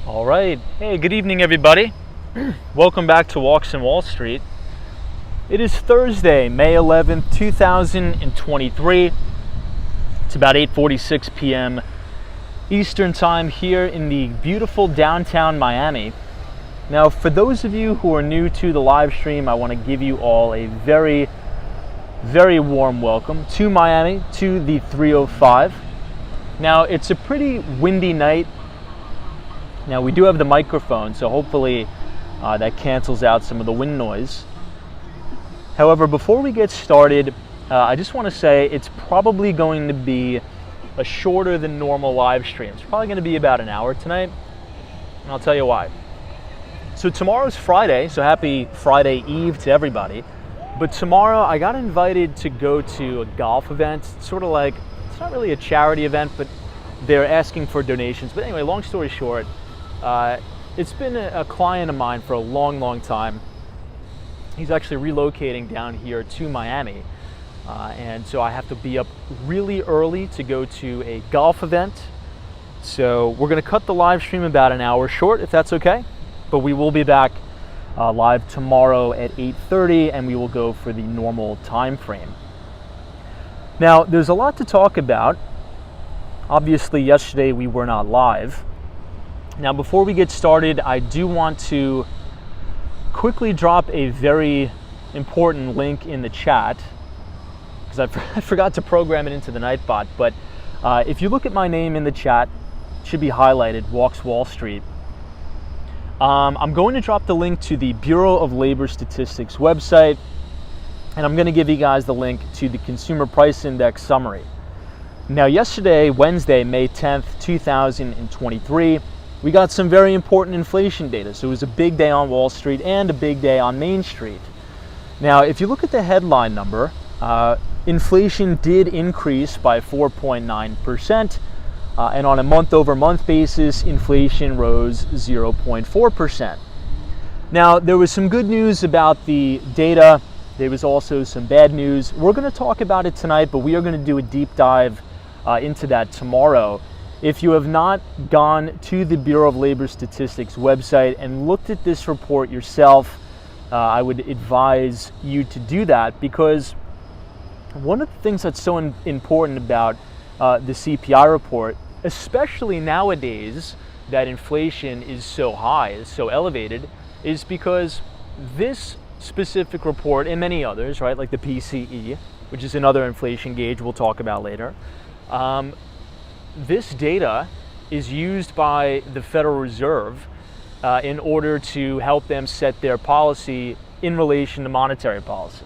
All right. Hey, good evening, everybody. Welcome back to Walks in Wall Street. It is Thursday, May 11th, 2023. It's about 8:46 p.m. Eastern Time here in the beautiful downtown Miami. Now, for those of you who are new to the live stream, I want to give you all a very, very warm welcome to Miami, to the 305. Now, it's a pretty windy night. Now, we do have the microphone, so hopefully that cancels out some of the wind noise. However, before we get started, I just want to say it's probably going to be a shorter than normal live stream. It's probably going to be about an hour tonight, and I'll tell you why. So tomorrow's Friday, so happy Friday Eve to everybody. But tomorrow I got invited to go to a golf event. It's sort of like, it's not really a charity event, but they're asking for donations. But anyway, long story short, it's been a client of mine for a long, long time. He's actually relocating down here to Miami. And so I have to be up really early to go to a golf event. So we're going to cut the live stream about an hour short, if that's okay. But we will be back live tomorrow at 8:30, and we will go for the normal time frame. Now, there's a lot to talk about. Obviously, yesterday we were not live. Now, before we get started, I do want to quickly drop a very important link in the chat, because I forgot to program it into the Nightbot. But if you look at my name in the chat, it should be highlighted, Walks Wall Street. I'm going to drop the link to the Bureau of Labor Statistics website, and I'm going to give you guys the link to the Consumer Price Index summary. Now, yesterday, Wednesday, May 10th, 2023, we got some very important inflation data. So it was a big day on Wall Street and a big day on Main Street. Now, if you look at the headline number, inflation did increase by 4.9%. And on a month-over-month basis, inflation rose 0.4%. Now, there was some good news about the data. There was also some bad news. We're going to talk about it tonight, but we are going to do a deep dive into that tomorrow. If you have not gone to the Bureau of Labor Statistics website and looked at this report yourself, I would advise you to do that, because one of the things that's so important about the CPI report, especially nowadays that inflation is so high, is so elevated, is because this specific report and many others, right, like the PCE, which is another inflation gauge we'll talk about later, this data is used by the Federal Reserve in order to help them set their policy in relation to monetary policy.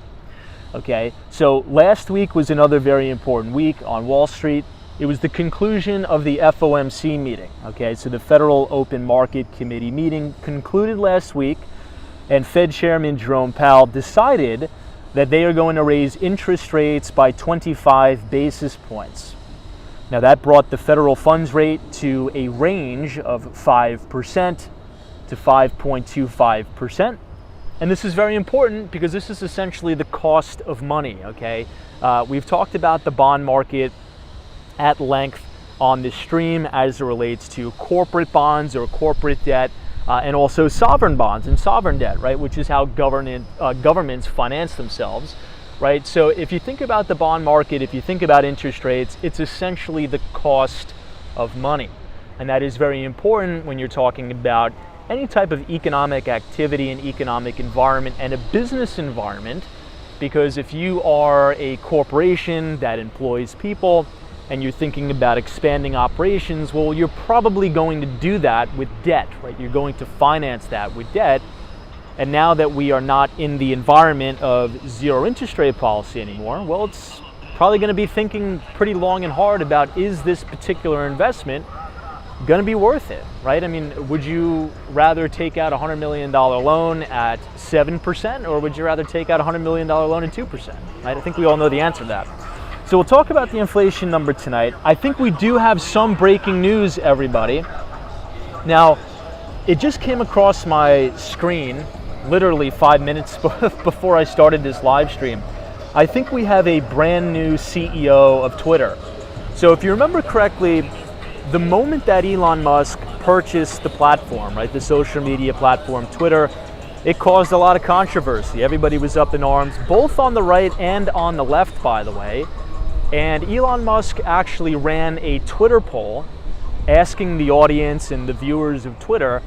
Okay, so last week was another very important week on Wall Street. It was the conclusion of the FOMC meeting. Okay, so the Federal Open Market Committee meeting concluded last week, and Fed Chairman Jerome Powell decided that they are going to raise interest rates by 25 basis points. Now that brought the federal funds rate to a range of 5% to 5.25%. And this is very important because this is essentially the cost of money, okay? We've talked about the bond market at length on this stream as it relates to corporate bonds or corporate debt, and also sovereign bonds and sovereign debt, right? Which is how governments finance themselves, right? So if you think about the bond market, if you think about interest rates, it's essentially the cost of money. And that is very important when you're talking about any type of economic activity and economic environment and a business environment, because if you are a corporation that employs people and you're thinking about expanding operations, well, you're probably going to do that with debt, right? You're going to finance that with debt. And now that we are not in the environment of zero interest rate policy anymore, well, it's probably going to be thinking pretty long and hard about, is this particular investment going to be worth it, right? I mean, would you rather take out a $100 million loan at 7%, or would you rather take out a $100 million loan at 2%, right? I think we all know the answer to that. So we'll talk about the inflation number tonight. I think we do have some breaking news, everybody. Now, it just came across my screen literally 5 minutes before I started this live stream. I think we have a brand new CEO of Twitter. So if you remember correctly, the moment that Elon Musk purchased the platform, right, the social media platform Twitter, it caused a lot of controversy. Everybody was up in arms, both on the right and on the left, by the way. And Elon Musk actually ran a Twitter poll asking the audience and the viewers of Twitter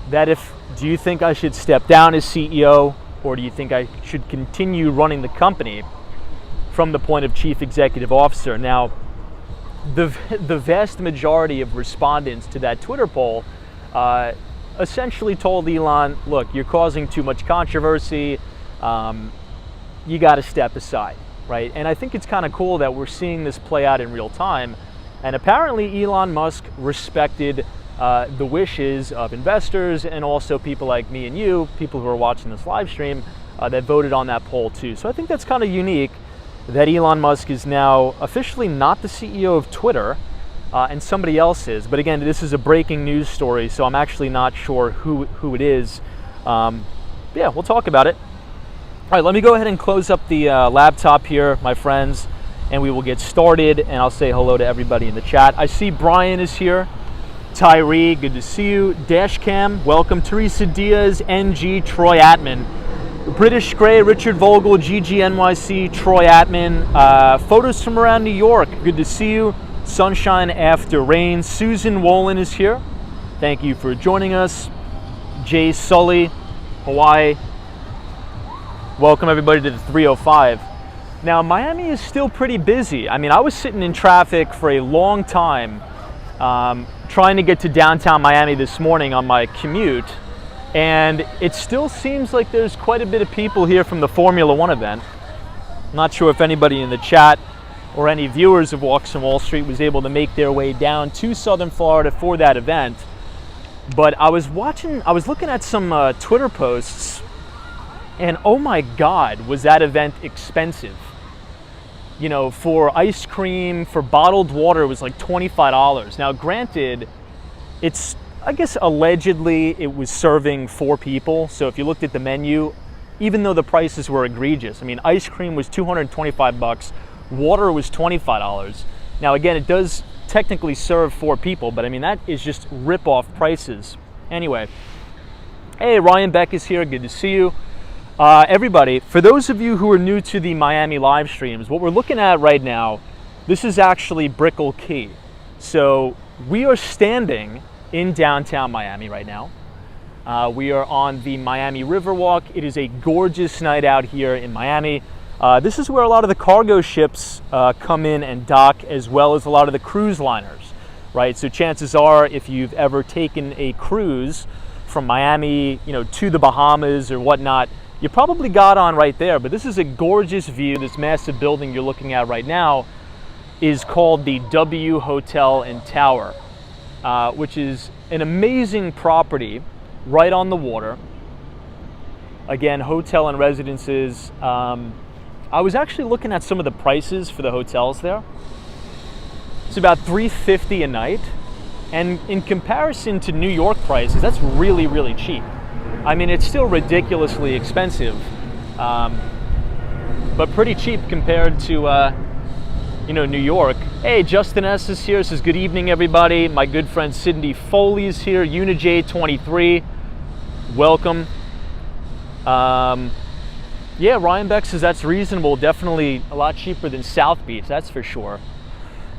that do you think I should step down as CEO, or do you think I should continue running the company from the point of chief executive officer? Now, the vast majority of respondents to that Twitter poll essentially told Elon, look, you're causing too much controversy, you got to step aside, right? And I think it's kind of cool that we're seeing this play out in real time. And apparently Elon Musk respected the wishes of investors and also people like me and you, people who are watching this live stream, that voted on that poll too. So I think that's kind of unique that Elon Musk is now officially not the CEO of Twitter, and somebody else is. But again, this is a breaking news story, so I'm actually not sure who it is. Yeah, we'll talk about it. All right, let me go ahead and close up the laptop here, my friends, and we will get started, and I'll say hello to everybody in the chat. I see Brian is here. Tyree, good to see you. Dashcam, welcome. Teresa Diaz, NG, Troy Atman. British Gray, Richard Vogel, GGNYC, Troy Atman. Photos from around New York, good to see you. Sunshine after rain. Susan Wolin is here. Thank you for joining us. Jay Sully, Hawaii. Welcome everybody to the 305. Now, Miami is still pretty busy. I mean, I was sitting in traffic for a long time trying to get to downtown Miami this morning on my commute. And it still seems like there's quite a bit of people here from the Formula One event. I'm not sure if anybody in the chat or any viewers of Walks on Wall Street was able to make their way down to Southern Florida for that event. But I was looking at some Twitter posts, and oh my God, was that event expensive. You know, for ice cream, for bottled water, it was like $25. Now, granted, I guess allegedly it was serving 4 people. So if you looked at the menu, even though the prices were egregious, I mean, ice cream was $225, water was $25. Now again, it does technically serve 4 people, but I mean, that is just rip-off prices. Anyway, hey, Ryan Beck is here, good to see you. Everybody, for those of you who are new to the Miami live streams, what we're looking at right now, this is actually Brickell Key. So we are standing in downtown Miami right now. We are on the Miami Riverwalk. It is a gorgeous night out here in Miami. This is where a lot of the cargo ships come in and dock, as well as a lot of the cruise liners, right? So chances are, if you've ever taken a cruise from Miami, to the Bahamas or whatnot, you probably got on right there. But this is a gorgeous view. This massive building you're looking at right now is called the W Hotel and Tower, which is an amazing property right on the water. Again, hotel and residences. I was actually looking at some of the prices for the hotels there. It's about $350 a night. And in comparison to New York prices, that's really, really cheap. I mean, it's still ridiculously expensive, but pretty cheap compared to New York. Hey, Justin S is here. Says good evening, everybody. My good friend Cindy Foley is here. UniJ23, welcome. Yeah, Ryan Beck says that's reasonable. Definitely a lot cheaper than South Beach, that's for sure.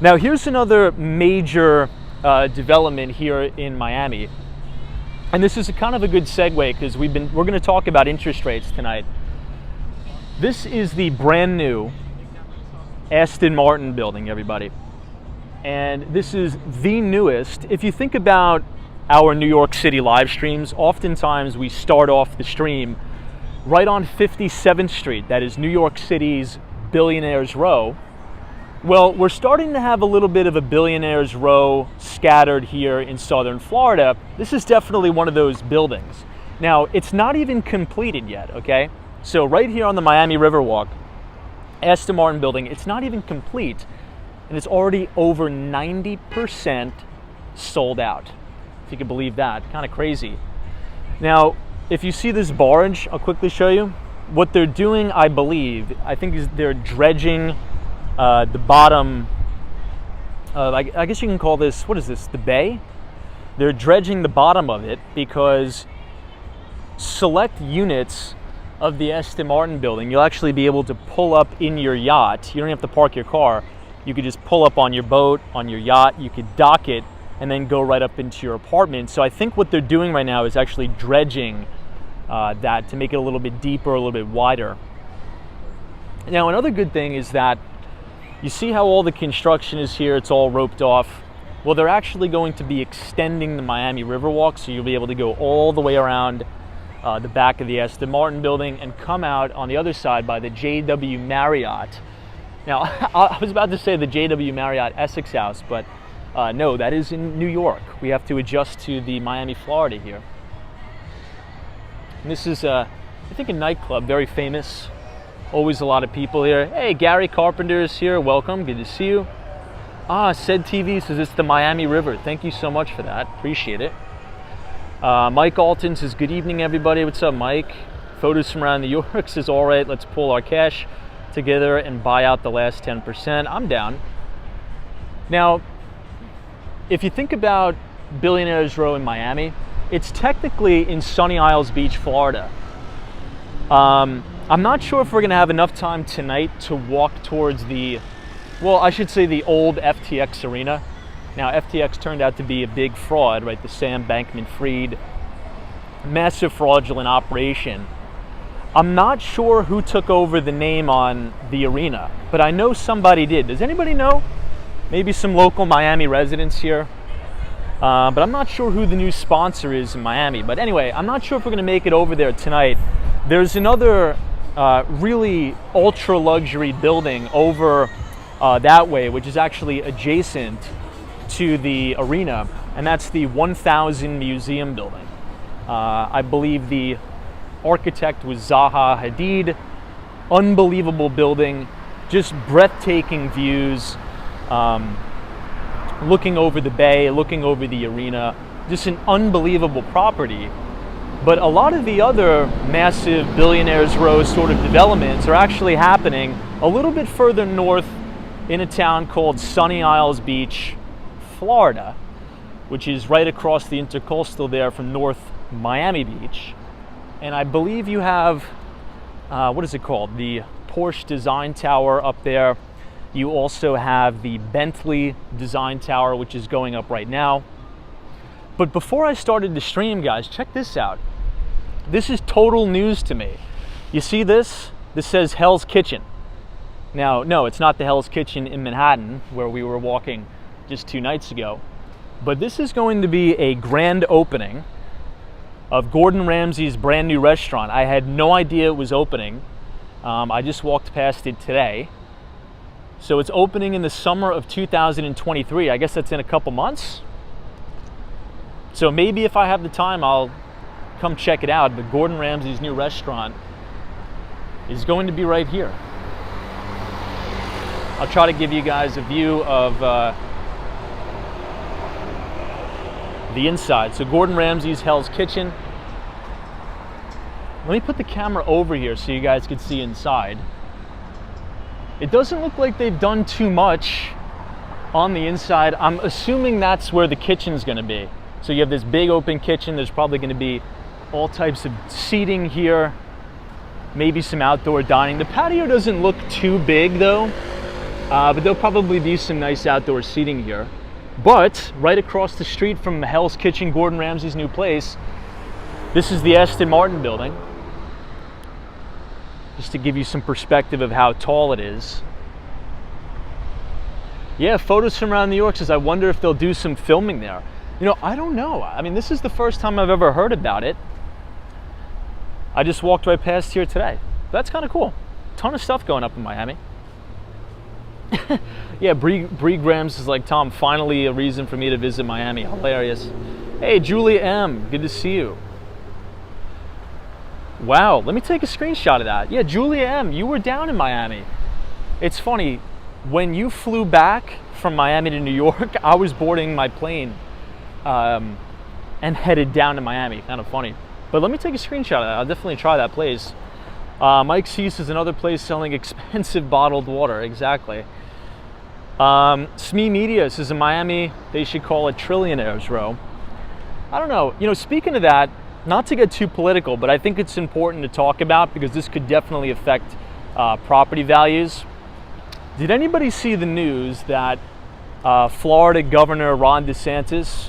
Now, here's another major development here in Miami, and this is kind of a good segue because we're going to talk about interest rates tonight. This is the brand new Aston Martin building, everybody. And this is the newest. If you think about our New York City live streams, oftentimes we start off the stream right on 57th Street. That is New York City's Billionaires Row. Well, we're starting to have a little bit of a Billionaires Row scattered here in Southern Florida. This is definitely one of those buildings. Now, it's not even completed yet, okay? So right here on the Miami Riverwalk, Aston Martin building, it's not even complete, and it's already over 90% sold out. If you can believe that, kind of crazy. Now, if you see this barge, I'll quickly show you. What they're doing, I think is they're dredging the bottom, I guess you can call this, what is this, the bay? They're dredging the bottom of it because select units of the Aston Martin building, you'll actually be able to pull up in your yacht. You don't have to park your car. You could just pull up on your boat, on your yacht. You could dock it and then go right up into your apartment. So I think what they're doing right now is actually dredging that to make it a little bit deeper, a little bit wider. Now, another good thing is that you see how all the construction is here, it's all roped off. Well, they're actually going to be extending the Miami Riverwalk, so you'll be able to go all the way around the back of the Aston Martin building and come out on the other side by the JW Marriott. Now, I was about to say the JW Marriott Essex House, but no, that is in New York. We have to adjust to the Miami, Florida here. And this is, I think, a nightclub, very famous. Always a lot of people here. Hey, Gary Carpenter is here. Welcome. Good to see you. Said TV says it's the Miami River. Thank you so much for that. Appreciate it. Mike Alton says, good evening, everybody. What's up, Mike? Photos from around New York says, all right, let's pull our cash together and buy out the last 10%. I'm down. Now, if you think about Billionaires Row in Miami, it's technically in Sunny Isles Beach, Florida. I'm not sure if we're going to have enough time tonight to walk towards the old FTX arena. Now, FTX turned out to be a big fraud, right? The Sam Bankman-Fried, massive fraudulent operation. I'm not sure who took over the name on the arena, but I know somebody did. Does anybody know? Maybe some local Miami residents here. But I'm not sure who the new sponsor is in Miami. But anyway, I'm not sure if we're going to make it over there tonight. There's another really ultra luxury building over that way, which is actually adjacent to the arena, and that's the 1000 Museum building. I believe the architect was Zaha Hadid. Unbelievable building, just breathtaking views, looking over the bay, looking over the arena, just an unbelievable property. But a lot of the other massive Billionaires Row sort of developments are actually happening a little bit further north in a town called Sunny Isles Beach, Florida, which is right across the intercoastal there from North Miami Beach. And I believe you have, what is it called? The Porsche Design Tower up there. You also have the Bentley Design Tower, which is going up right now. But before I started the stream, guys, check this out. This is total news to me. You see this? This says Hell's Kitchen. Now, no, it's not the Hell's Kitchen in Manhattan where we were walking just 2 nights ago. But this is going to be a grand opening of Gordon Ramsay's brand new restaurant. I had no idea it was opening. I just walked past it today. So it's opening in the summer of 2023. I guess that's in a couple months. So maybe if I have the time, I'll come check it out. But Gordon Ramsay's new restaurant is going to be right here. I'll try to give you guys a view of the inside. So Gordon Ramsay's Hell's Kitchen. Let me put the camera over here so you guys can see inside. It doesn't look like they've done too much on the inside. I'm assuming that's where the kitchen's gonna be. So you have this big open kitchen. There's probably gonna be all types of seating here, maybe some outdoor dining. The patio doesn't look too big though, but there'll probably be some nice outdoor seating here. But right across the street from Hell's Kitchen, Gordon Ramsay's new place, this is the Aston Martin building. Just to give you some perspective of how tall it is. Yeah, photos from around New York says, I wonder if they'll do some filming there. You know, I don't know. I mean, this is the first time I've ever heard about it. I just walked right past here today. That's kind of cool. Ton of stuff going up in Miami. Yeah, Bree Grams is like, Tom, finally a reason for me to visit Miami. Hilarious. Hey, Julia M, good to see you. Wow, let me take a screenshot of that. Yeah, Julia M, you were down in Miami. It's funny, when you flew back from Miami to New York, I was boarding my plane and headed down to Miami. Kind of funny. But let me take a screenshot of that. I'll definitely try that place. Mike Cease is another place selling expensive bottled water. Exactly. SME Media says in Miami, they should call it Trillionaires Row. I don't know. You know, speaking of that, not to get too political, but I think it's important to talk about because this could definitely affect property values. Did anybody see the news that Florida Governor Ron DeSantis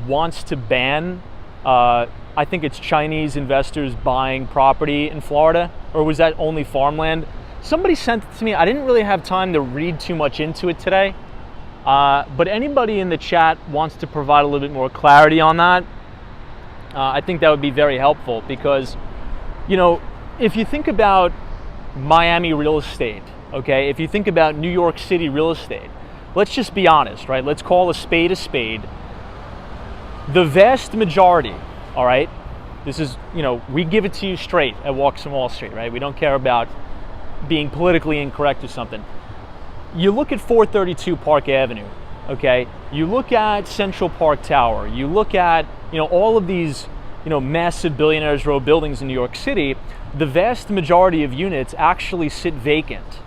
wants to ban, I think it's Chinese investors buying property in Florida? Or was that only farmland? Somebody sent it to me. I didn't really have time to read too much into it today. But anybody in the chat wants to provide a little bit more clarity on that, I think that would be very helpful because, you know, if you think about Miami real estate, okay, if you think about New York City real estate, let's just be honest, right? Let's call a spade a spade. The vast majority, all right, this is, you know, we give it to you straight at Walks on Wall Street, right? We don't care about being politically incorrect or something. You look at 432 Park Avenue, okay? You look at Central Park Tower. You look at, you know, all of these, you know, massive Billionaires Row buildings in New York City. The vast majority of units actually sit vacant,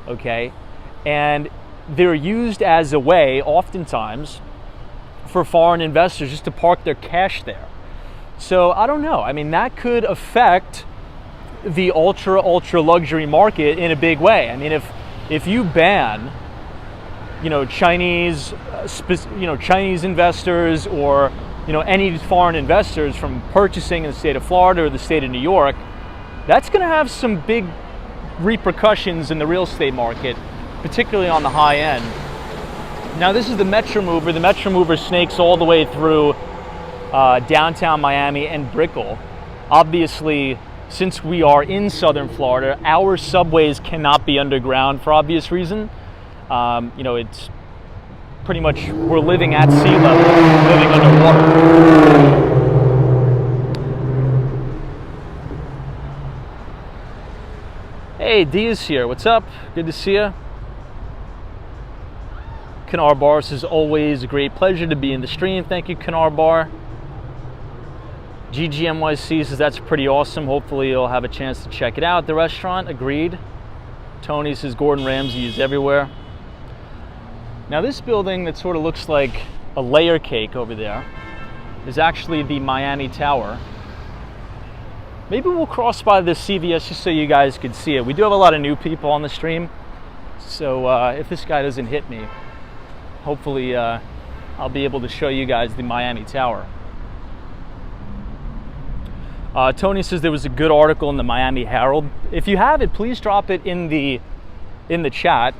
okay? And they're used as a way, oftentimes, for foreign investors just to park their cash there. So I don't know. I mean, that could affect the ultra luxury market in a big way. I mean, if you ban, you know, Chinese investors or, you know, any foreign investors from purchasing in the state of Florida or the state of New York, that's going to have some big repercussions in the real estate market, particularly on the high end. Now, this is the Metro Mover. The Metro Mover snakes all the way through downtown Miami and Brickell. Obviously, since we are in southern Florida, our subways cannot be underground for obvious reason. You know, it's pretty much, we're living at sea level, living underwater. Hey, Dia's here. What's up? Good to see you. Canar Bar says, always a great pleasure to be in the stream. Thank you, Canar Bar. GGMYC says, that's pretty awesome. Hopefully you'll have a chance to check it out. The restaurant, agreed. Tony says, Gordon Ramsay is everywhere. Now this building that sort of looks like a layer cake over there is actually the Miami Tower. Maybe we'll cross by the CVS just so you guys can see it. We do have a lot of new people on the stream. So if this guy doesn't hit me, hopefully I'll be able to show you guys the Miami Tower. Tony says there was a good article in the Miami Herald. If you have it, please drop it in the chat.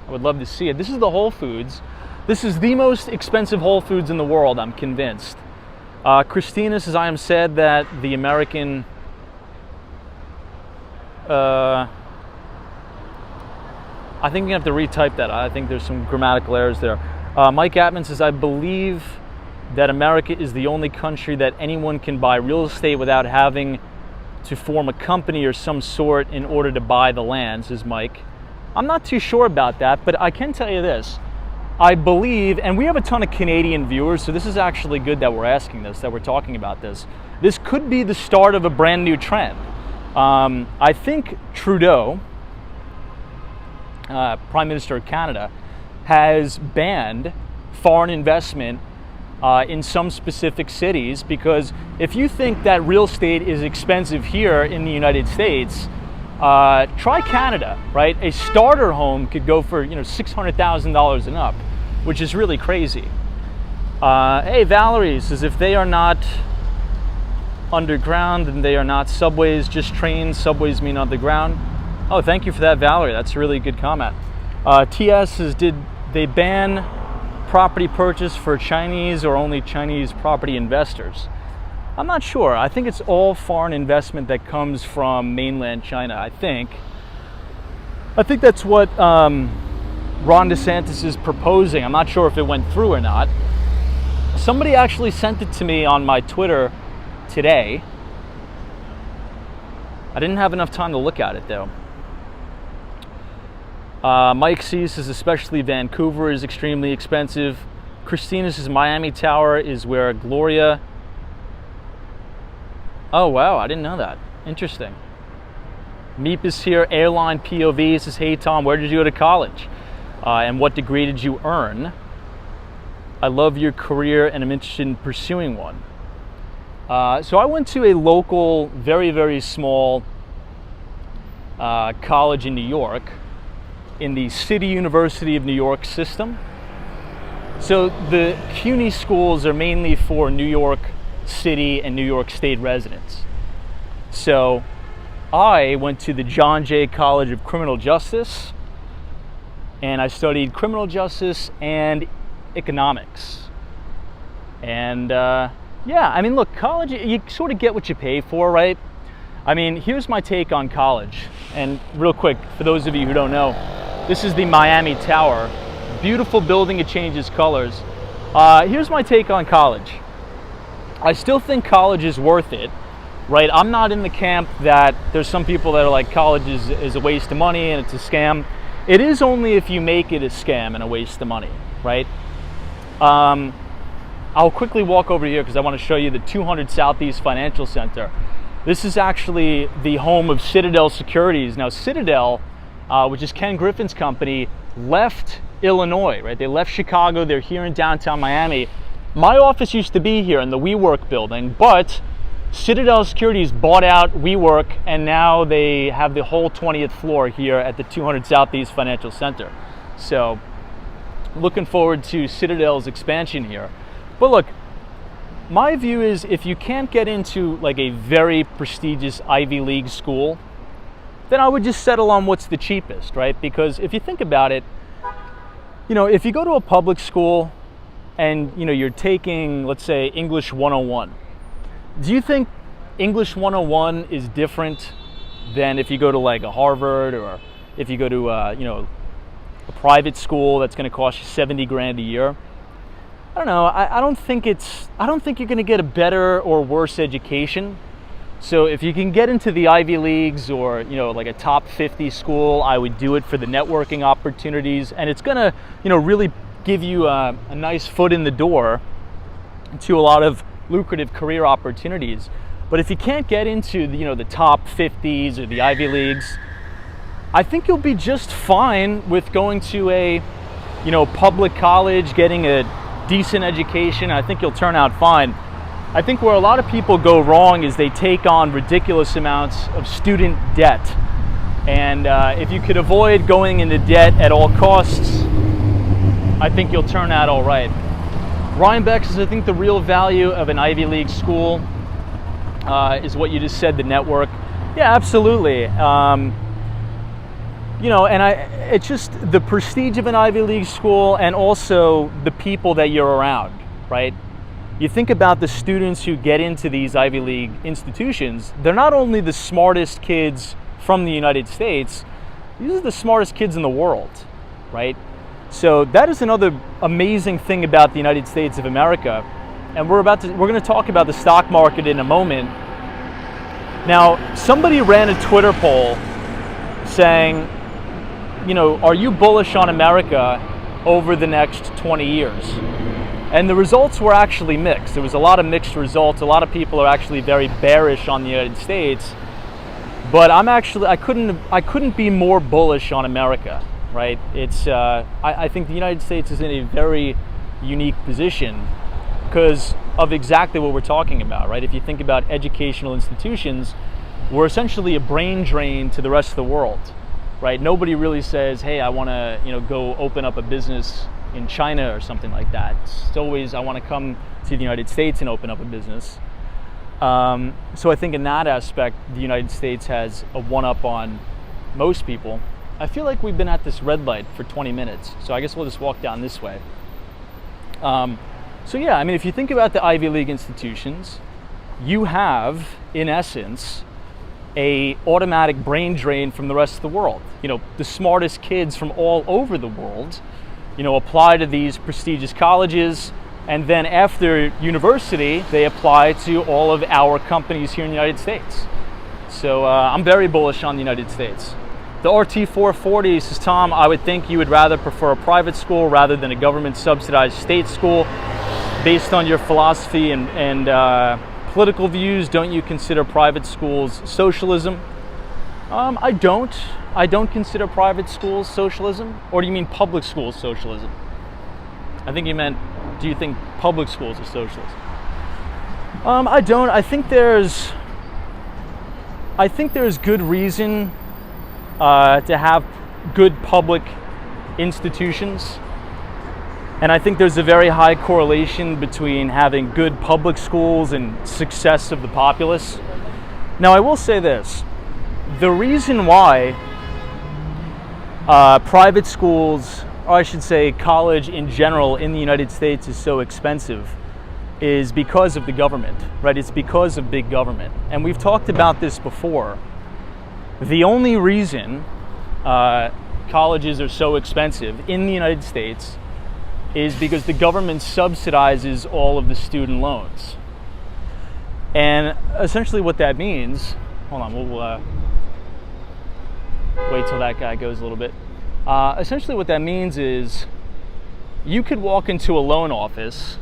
I would love to see it. This is the Whole Foods. This is the most expensive Whole Foods in the world, I'm convinced. Christina says, I am sad that the American... I think you have to retype that. I think there's some grammatical errors there. Mike Atman says, I believe that America is the only country that anyone can buy real estate without having to form a company or some sort in order to buy the land, says Mike. I'm not too sure about that, but I can tell you this. I believe, and we have a ton of Canadian viewers, so this is actually good that we're asking this, that we're talking about this. This could be the start of a brand new trend. I think Trudeau, Prime Minister of Canada, has banned foreign investment in some specific cities, because if you think that real estate is expensive here in the United States, try Canada, right? A starter home could go for $600,000 and up, which is really crazy. Hey, Valerie says, if they are not underground, then they are not subways, just trains. Subways mean underground. Oh, thank you for that, Valerie. That's a really good comment. TS says, did they ban property purchase for Chinese or only Chinese property investors? I'm not sure. I think it's all foreign investment that comes from mainland China, I think. I think that's what Ron DeSantis is proposing. I'm not sure if it went through or not. Somebody actually sent it to me on my Twitter today. I didn't have enough time to look at it though. Mike C says, especially Vancouver is extremely expensive. Christina says, Miami Tower is where Gloria... Oh, wow, I didn't know that. Interesting. Meep is here. Airline POV says, hey, Tom, where did you go to college? And what degree did you earn? I love your career and I'm interested in pursuing one. So I went to a local, very, very small college in New York, in the City University of New York system. So the CUNY schools are mainly for New York City and New York State residents. So I went to the John Jay College of Criminal Justice, and I studied criminal justice and economics. And yeah, I mean, look, college, you sort of get what you pay for, right? I mean, here's my take on college. And real quick, for those of you who don't know, this is the Miami Tower. Beautiful building, it changes colors. Here's my take on college. I still think college is worth it, right? I'm not in the camp that there's some people that are like college is a waste of money and it's a scam. It is only if you make it a scam and a waste of money, right? I'll quickly walk over here because I want to show you the 200 Southeast Financial Center. This is actually the home of Citadel Securities. Now Citadel, which is Ken Griffin's company, left Illinois, right? They left Chicago, they're here in downtown Miami. My office used to be here in the WeWork building, but Citadel Securities bought out WeWork and now they have the whole 20th floor here at the 200 Southeast Financial Center. So looking forward to Citadel's expansion here. But look, my view is if you can't get into like a very prestigious Ivy League school, then I would just settle on what's the cheapest, right? Because if you think about it, if you go to a public school and you're taking, let's say, English 101, do you think English 101 is different than if you go to like a Harvard, or if you go to a private school that's going to cost you 70 grand a year? I don't know. I don't think you're going to get a better or worse education. So if you can get into the Ivy Leagues or like a top 50 school, I would do it for the networking opportunities, and it's going to really give you a nice foot in the door to a lot of lucrative career opportunities. But if you can't get into the top 50s or the Ivy Leagues, I think you'll be just fine with going to a public college, getting a decent education. I think you'll turn out fine. I think where a lot of people go wrong is they take on ridiculous amounts of student debt. And if you could avoid going into debt at all costs, I think you'll turn out all right. Ryan Beck says, I think the real value of an Ivy League school is what you just said, the network. Yeah, absolutely. You know, and it's just the prestige of an Ivy League school and also the people that you're around, right? You think about the students who get into these Ivy League institutions, they're not only the smartest kids from the United States, these are the smartest kids in the world, right? So that is another amazing thing about the United States of America. And we're going to talk about the stock market in a moment. Now, somebody ran a Twitter poll saying, you know, are you bullish on America over the next 20 years? And the results were actually mixed. There was a lot of mixed results. A lot of people are actually very bearish on the United States. But I couldn't be more bullish on America, right? It's I think the United States is in a very unique position because of exactly what we're talking about, right? If you think about educational institutions, we're essentially a brain drain to the rest of the world, right? Nobody really says, hey, I want to, you know, go open up a business in China or something like that. It's always, I want to come to the United States and open up a business. So I think in that aspect, the United States has a one-up on most people. I feel like we've been at this red light for 20 minutes, so I guess we'll just walk down this way. So yeah, I mean, if you think about the Ivy League institutions, you have, in essence, a automatic brain drain from the rest of the world. You know, the smartest kids from all over the world, you know, apply to these prestigious colleges, and then after university, they apply to all of our companies here in the United States. So I'm very bullish on the United States. The RT440 says, Tom, I would think you would rather prefer a private school rather than a government subsidized state school. Based on your philosophy and political views, don't you consider private schools socialism? I don't consider private schools socialism. Or do you mean public schools socialism? I think you meant, do you think public schools are socialism? I don't. I think there's good reason to have good public institutions. And I think there's a very high correlation between having good public schools and success of the populace. Now, I will say this. The reason why private schools, or I should say college in general in the United States is so expensive is because of the government, right? It's because of big government. And we've talked about this before. The only reason colleges are so expensive in the United States is because the government subsidizes all of the student loans. And essentially what that means, hold on, we'll wait till that guy goes a little bit. Essentially what that means is you could walk into a loan office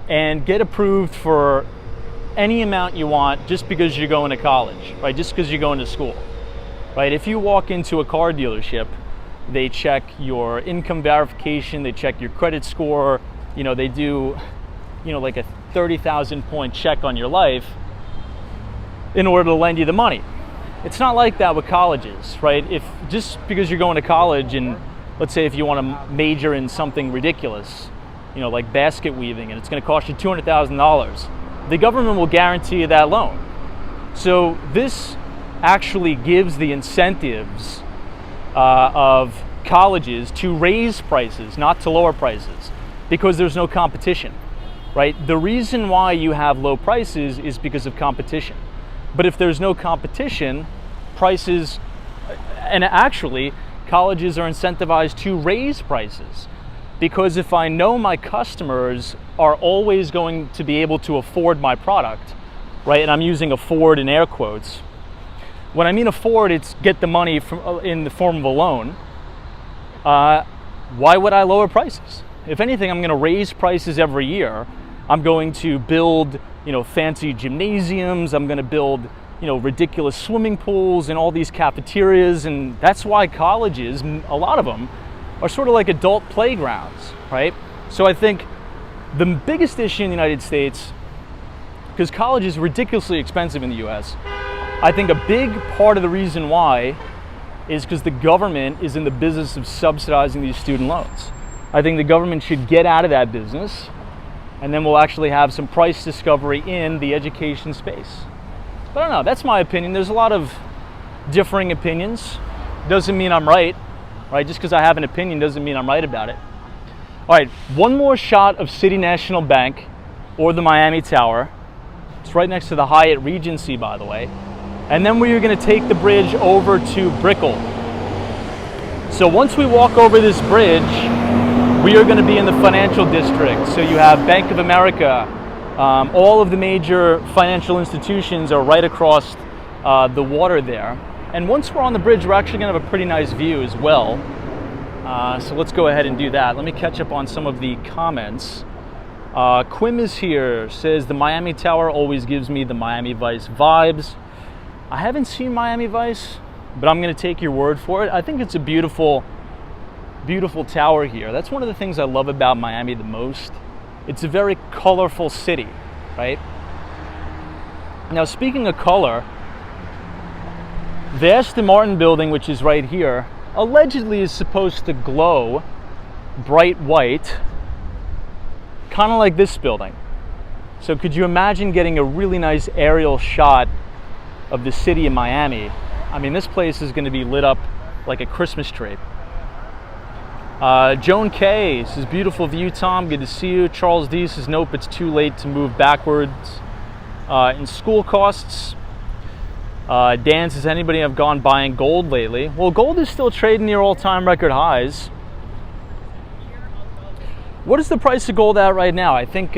and get approved for any amount you want just because you're going to college, right? Just because you're going to school, right? If you walk into a car dealership, they check your income verification, they check your credit score, you know, they do, you know, like a 30,000 point check on your life in order to lend you the money. It's not like that with colleges, right? If just because you're going to college and let's say if you want to major in something ridiculous, you know, like basket weaving, and it's going to cost you $200,000, the government will guarantee you that loan. So this actually gives the incentives of colleges to raise prices, not to lower prices, because there's no competition, right? The reason why you have low prices is because of competition. But if there's no competition, prices, and actually colleges are incentivized to raise prices, because if I know my customers are always going to be able to afford my product, right? And I'm using afford in air quotes. When I mean afford, it's get the money from in the form of a loan. Why would I lower prices? If anything, I'm going to raise prices every year. I'm going to build, you know, fancy gymnasiums. I'm going to build, you know, ridiculous swimming pools and all these cafeterias. And that's why colleges, a lot of them, are sort of like adult playgrounds, right? So I think the biggest issue in the United States, because college is ridiculously expensive in the US, I think a big part of the reason why is because the government is in the business of subsidizing these student loans. I think the government should get out of that business, and then we'll actually have some price discovery in the education space. But I don't know, that's my opinion. There's a lot of differing opinions. Doesn't mean I'm right? Just because I have an opinion doesn't mean I'm right about it. All right, one more shot of City National Bank or the Miami Tower. It's right next to the Hyatt Regency, by the way. And then we are going to take the bridge over to Brickell. So once we walk over this bridge, we are going to be in the financial district. So you have Bank of America. All of the major financial institutions are right across the water there. And once we're on the bridge, we're actually going to have a pretty nice view as well. So let's go ahead and do that. Let me catch up on some of the comments. Quim is here, says the Miami Tower always gives me the Miami Vice vibes. I haven't seen Miami Vice, but I'm going to take your word for it. I think it's a beautiful, beautiful tower here. That's one of the things I love about Miami the most. It's a very colorful city, right? Now, speaking of color, the Aston Martin building, which is right here, allegedly is supposed to glow bright white, kind of like this building. So could you imagine getting a really nice aerial shot of the city of Miami? I mean, this place is going to be lit up like a Christmas tree. Joan K says, beautiful view, Tom. Good to see you. Charles D says, nope, it's too late to move backwards in school costs. Dan says, anybody have gone buying gold lately? Well, gold is still trading near all-time record highs. What is the price of gold at right now? I think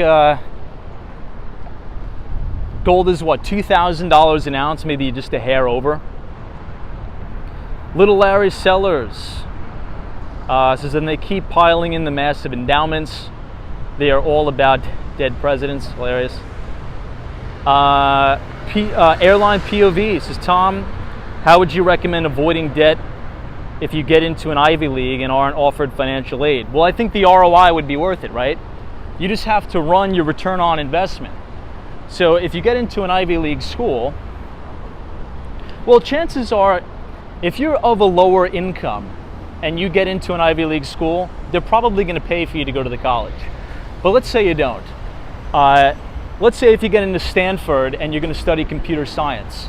gold is what, $2,000 an ounce, maybe just a hair over. Little Larry Sellers says, and they keep piling in the massive endowments. They are all about dead presidents. Hilarious. Airline POV says, Tom, how would you recommend avoiding debt if you get into an Ivy League and aren't offered financial aid? Well, I think the ROI would be worth it, right? You just have to run your return on investment. So if you get into an Ivy League school, well, chances are, if you're of a lower income and you get into an Ivy League school, they're probably going to pay for you to go to the college. But let's say you don't. Let's say if you get into Stanford and you're going to study computer science.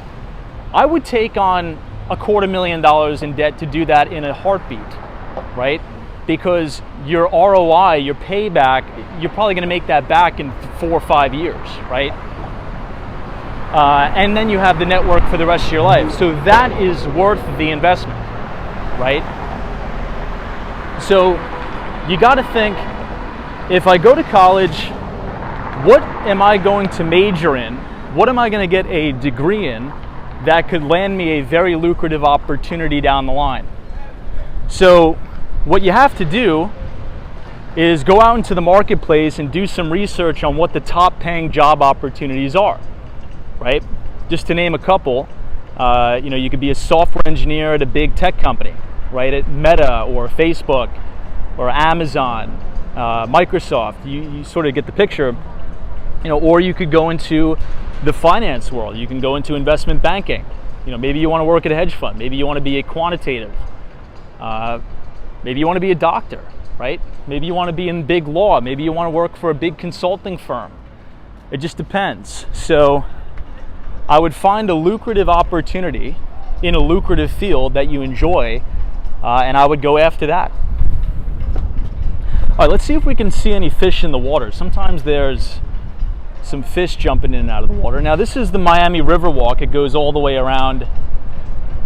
I would take on $250,000 in debt to do that in a heartbeat, right? Because your ROI, your payback, you're probably going to make that back in 4 or 5 years, right? And then you have the network for the rest of your life. So that is worth the investment, right? So you got to think, if I go to college, what am I going to major in? What am I going to get a degree in that could land me a very lucrative opportunity down the line? So what you have to do is go out into the marketplace and do some research on what the top paying job opportunities are, right? Just to name a couple, you could be a software engineer at a big tech company, right? At Meta or Facebook or Amazon, Microsoft. You sort of get the picture. Or you could go into the finance world. You can go into investment banking. Maybe you want to work at a hedge fund. Maybe you want to be a quantitative. Maybe you want to be a doctor, right? Maybe you want to be in big law. Maybe you want to work for a big consulting firm. It just depends. So I would find a lucrative opportunity in a lucrative field that you enjoy, and I would go after that. All right, let's see if we can see any fish in the water. Sometimes there's some fish jumping in and out of the water. Now, this is the Miami Riverwalk. It goes all the way around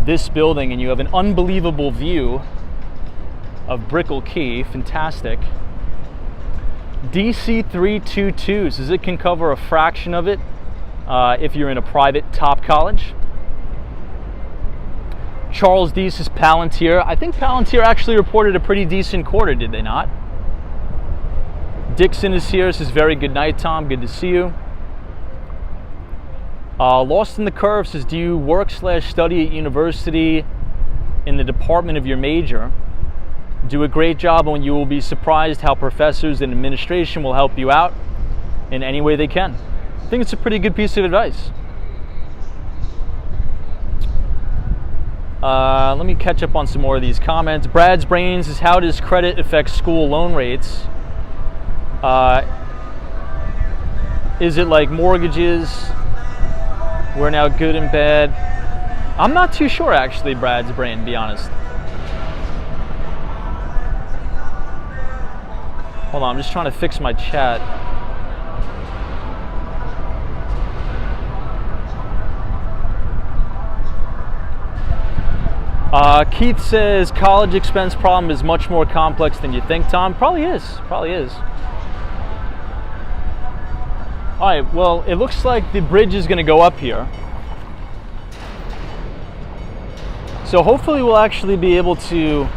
this building, and you have an unbelievable view of Brickell Key. Fantastic. DC 322 says it can cover a fraction of it if you're in a private top college. Charles D says Palantir. I think Palantir actually reported a pretty decent quarter, did they not? Dixon is here, says very good night, Tom. Good to see you. Lost in the Curve says, do you work/study at university in the department of your major? Do a great job, and you will be surprised how professors and administration will help you out in any way they can. I think it's a pretty good piece of advice. Let me catch up on some more of these comments. Brad's Brains is, how does credit affect school loan rates? Is it like mortgages? We're now good and bad. I'm not too sure, actually, Brad's Brain, to be honest. Hold on, I'm just trying to fix my chat. Keith says college expense problem is much more complex than you think, Tom. Probably is. All right, well, it looks like the bridge is going to go up here. So hopefully we'll actually be able to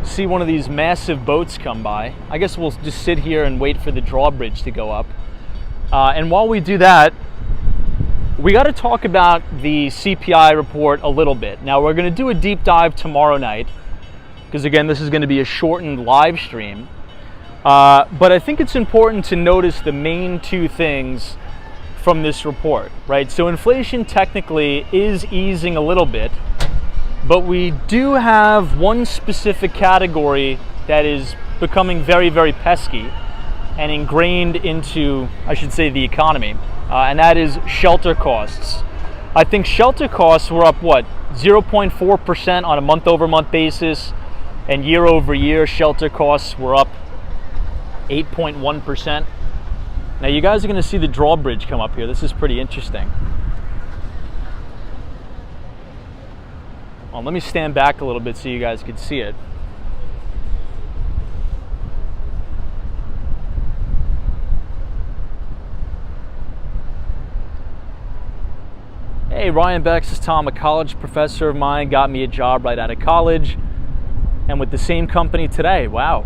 see one of these massive boats come by. I guess we'll just sit here and wait for the drawbridge to go up. And while we do that, we got to talk about the CPI report a little bit. Now, we're going to do a deep dive tomorrow night, because again, this is going to be a shortened live stream. But I think it's important to notice the main two things from this report, right? So inflation technically is easing a little bit, but we do have one specific category that is becoming very, very pesky and ingrained into, I should say, the economy. And that is shelter costs. I think shelter costs were up, 0.4% on a month-over-month basis, and year-over-year shelter costs were up 8.1%. Now you guys are going to see the drawbridge come up here. This is pretty interesting. Well, let me stand back a little bit so you guys can see it. Hey, Ryan Beck says, Tom, a college professor of mine got me a job right out of college and with the same company today. Wow.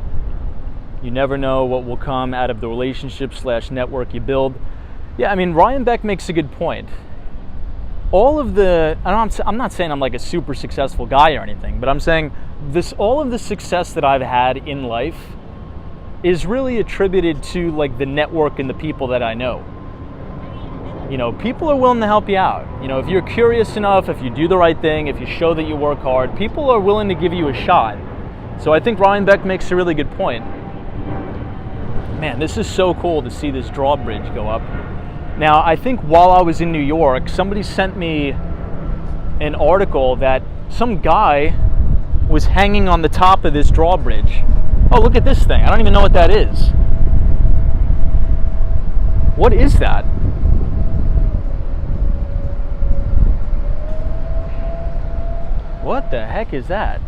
You never know what will come out of the relationship/network you build. Yeah, I mean, Ryan Beck makes a good point. I'm not saying I'm like a super successful guy or anything, but I'm saying all of the success that I've had in life is really attributed to like the network and the people that I know. You know, people are willing to help you out. You know, if you're curious enough, if you do the right thing, if you show that you work hard, people are willing to give you a shot. So I think Ryan Beck makes a really good point. Man, this is so cool to see this drawbridge go up. Now, I think while I was in New York, somebody sent me an article that some guy was hanging on the top of this drawbridge. Oh, look at this thing. I don't even know what that is. What is that? What the heck is that?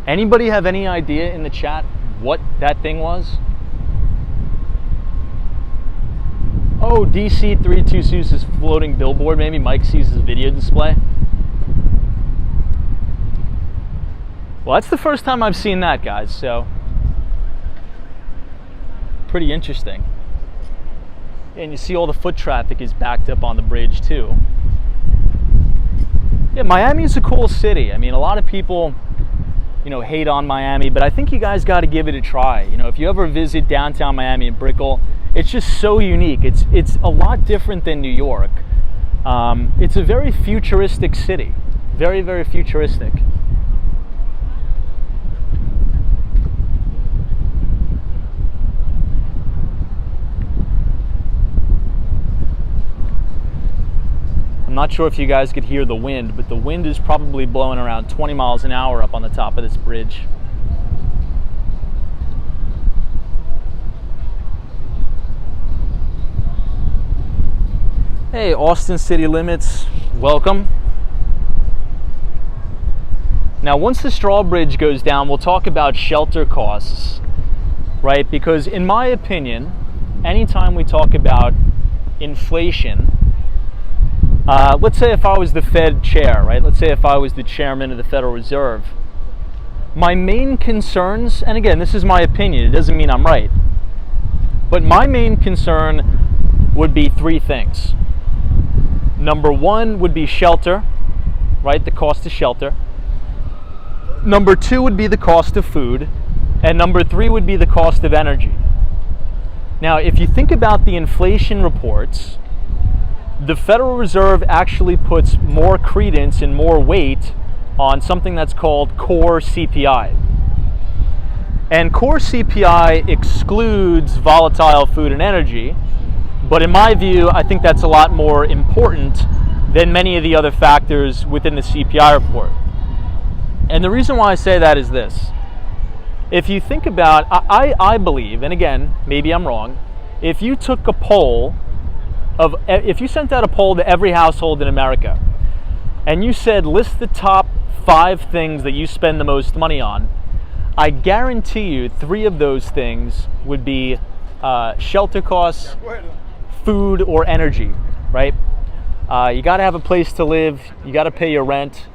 Anybody have any idea in the chat what that thing was? Oh, DC32 sees his floating billboard. Maybe Mike sees his video display. Well, that's the first time I've seen that, guys, so pretty interesting. And you see all the foot traffic is backed up on the bridge too. Yeah, Miami is a cool city. I mean, a lot of people, you know, hate on Miami, but I think you guys got to give it a try. You know, if you ever visit downtown Miami and Brickell, it's just so unique. It's a lot different than New York. It's a very futuristic city. Very, very futuristic. I'm not sure if you guys could hear the wind, but the wind is probably blowing around 20 miles an hour up on the top of this bridge. Hey, Austin City Limits, welcome. Now, once the drawbridge goes down, we'll talk about shelter costs, right? Because in my opinion, anytime we talk about inflation, let's say if I was the Fed chair, right? Let's say if I was the chairman of the Federal Reserve. My main concerns, and again, this is my opinion, it doesn't mean I'm right, but my main concern would be three things. Number one would be shelter, right? The cost of shelter. Number two would be the cost of food. And number three would be the cost of energy. Now, if you think about the inflation reports, the Federal Reserve actually puts more credence and more weight on something that's called core CPI. And core CPI excludes volatile food and energy, but in my view, I think that's a lot more important than many of the other factors within the CPI report. And the reason why I say that is this. If you think about, I believe, and again, maybe I'm wrong, if you took a poll if you sent out a poll to every household in America and you said list the top 5 things that you spend the most money on, I guarantee you 3 of those things would be shelter costs, food, or energy, right? You got to have a place to live, you got to pay your rent,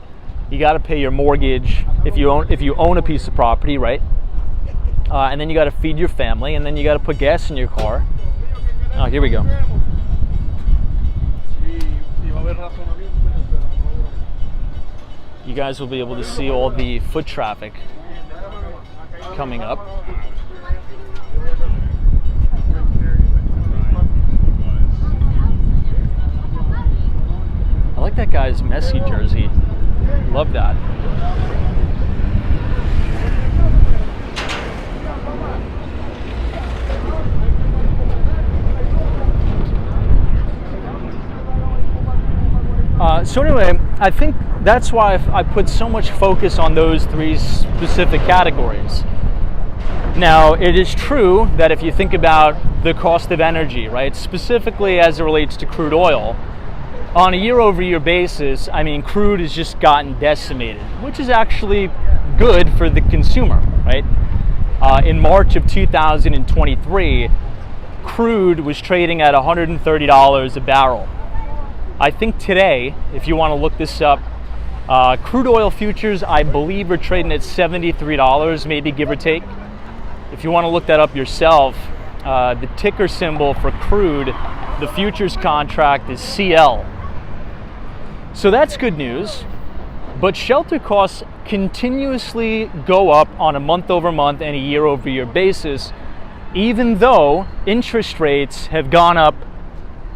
you got to pay your mortgage if you own a piece of property, right? And then you got to feed your family, and then you got to put gas in your car. Oh, here we go. You guys will be able to see all the foot traffic coming up. I like that guy's Messi jersey. Love that. So anyway, I think that's why I put so much focus on those 3 specific categories. Now, it is true that if you think about the cost of energy, right, specifically as it relates to crude oil, on a year-over-year basis, I mean, crude has just gotten decimated, which is actually good for the consumer, right? In March of 2023, crude was trading at $130 a barrel. I think today, if you want to look this up, crude oil futures, I believe, are trading at $73, maybe give or take. If you want to look that up yourself, the ticker symbol for crude, the futures contract, is CL. So that's good news, but shelter costs continuously go up on a month-over-month and a year-over-year basis, even though interest rates have gone up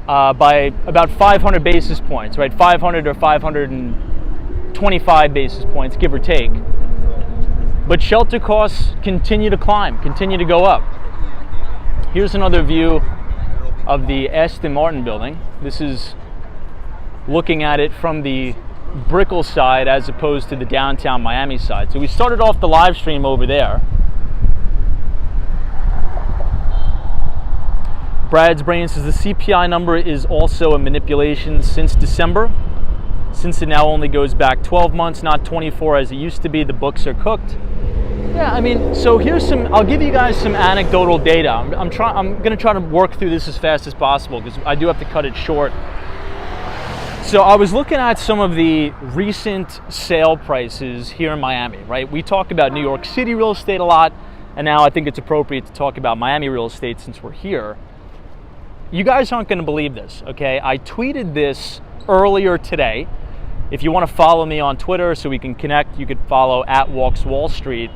by about 500 basis points, right? 500 or 525 basis points, give or take. But shelter costs continue to climb, continue to go up. Here's another view of the Aston Martin building. This is looking at it from the Brickell side as opposed to the downtown Miami side. So we started off the live stream over there. Brad's Brain says the CPI number is also a manipulation since December. Since it now only goes back 12 months, not 24 as it used to be, the books are cooked. Yeah, I mean, so here's I'll give you guys some anecdotal data. I'm going to try to work through this as fast as possible because I do have to cut it short. So I was looking at some of the recent sale prices here in Miami, right? We talk about New York City real estate a lot, and now I think it's appropriate to talk about Miami real estate since we're here. You guys aren't going to believe this, okay? I tweeted this earlier today. If you want to follow me on Twitter so we can connect, you could follow @WalksWallStreet.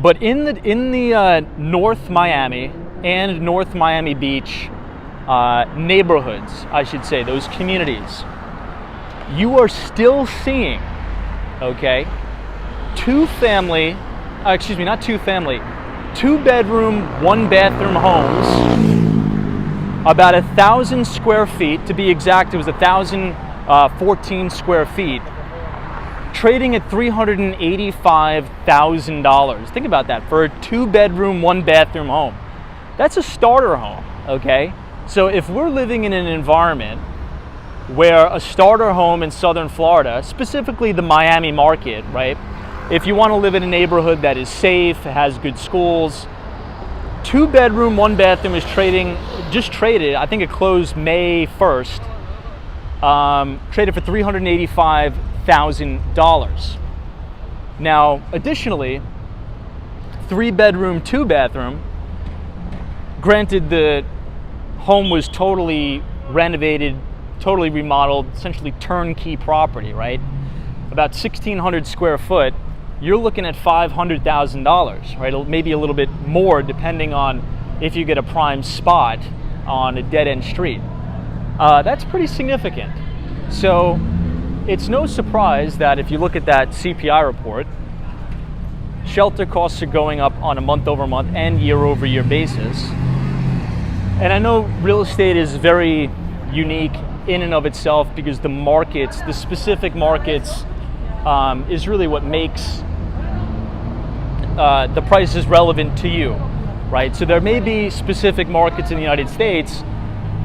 But in the North Miami and North Miami Beach neighborhoods, I should say, those communities, you are still seeing, okay, 2-bedroom, 1-bathroom homes, about 1,000 square feet, to be exact, it was 1,014 square feet, trading at $385,000. Think about that, for a 2-bedroom, 1-bathroom home. That's a starter home, okay? So if we're living in an environment where a starter home in Southern Florida, specifically the Miami market, right? If you want to live in a neighborhood that is safe, has good schools, 2-bedroom, 1-bathroom is just traded, I think it closed May 1st, traded for $385,000. Now, additionally, 3-bedroom, 2-bathroom, granted the home was totally renovated, totally remodeled, essentially turnkey property, right? About 1,600 square foot, you're looking at $500,000, right? Maybe a little bit more depending on if you get a prime spot on a dead-end street. That's pretty significant. So it's no surprise that if you look at that CPI report, shelter costs are going up on a month-over-month and year-over-year basis. And I know real estate is very unique in and of itself because the markets, the specific markets, is really what makes the prices relevant to you, right? So there may be specific markets in the United States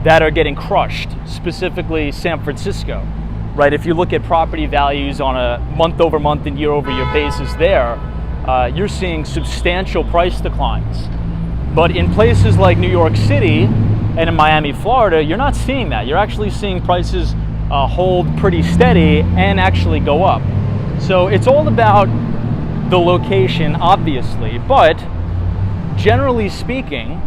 that are getting crushed, specifically San Francisco, right? If you look at property values on a month-over-month and year-over-year basis there, you're seeing substantial price declines. But in places like New York City and in Miami, Florida, you're not seeing that. You're actually seeing prices hold pretty steady and actually go up. So it's all about the location, obviously, but generally speaking,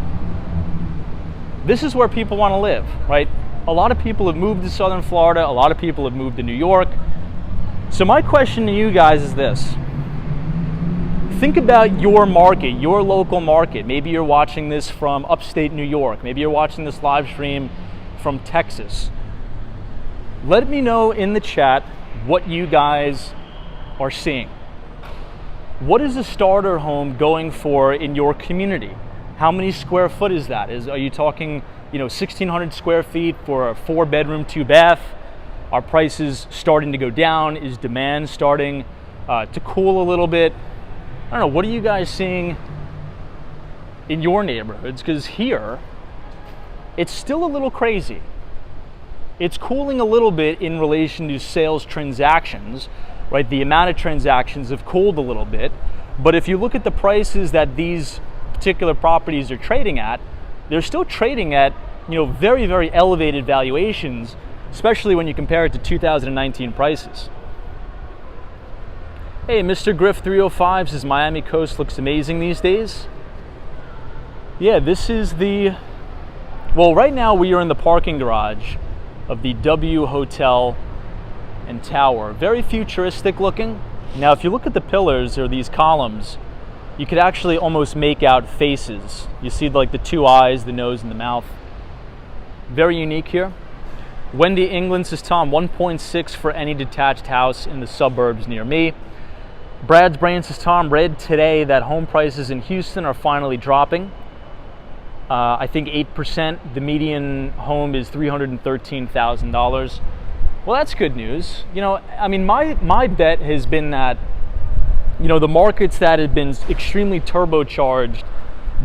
this is where people want to live, right? A lot of people have moved to Southern Florida. A lot of people have moved to New York. So my question to you guys is this. Think about your market, your local market. Maybe you're watching this from upstate New York. Maybe you're watching this live stream from Texas. Let me know in the chat what you guys are seeing. What is a starter home going for in your community? How many square foot is that? Are you talking, 1,600 square feet for a 4-bedroom, 2-bath? Are prices starting to go down? Is demand starting to cool a little bit? I don't know, what are you guys seeing in your neighborhoods? Because here, it's still a little crazy. It's cooling a little bit in relation to sales transactions, right? The amount of transactions have cooled a little bit. But if you look at the prices that these particular properties are trading at, they're still trading at, very, very elevated valuations, especially when you compare it to 2019 prices. Hey, Mr. Griff 305 says Miami Coast looks amazing these days. Yeah, this is right now we are in the parking garage of the W Hotel and Tower. Very futuristic looking. Now, if you look at the pillars or these columns, you could actually almost make out faces. You see like the two eyes, the nose, and the mouth. Very unique here. Wendy England says, Tom, 1.6 for any detached house in the suburbs near me. Brad's Brain says, Tom, read today that home prices in Houston are finally dropping. I think 8%. The median home is $313,000. Well, that's good news. My bet has been that, the markets that have been extremely turbocharged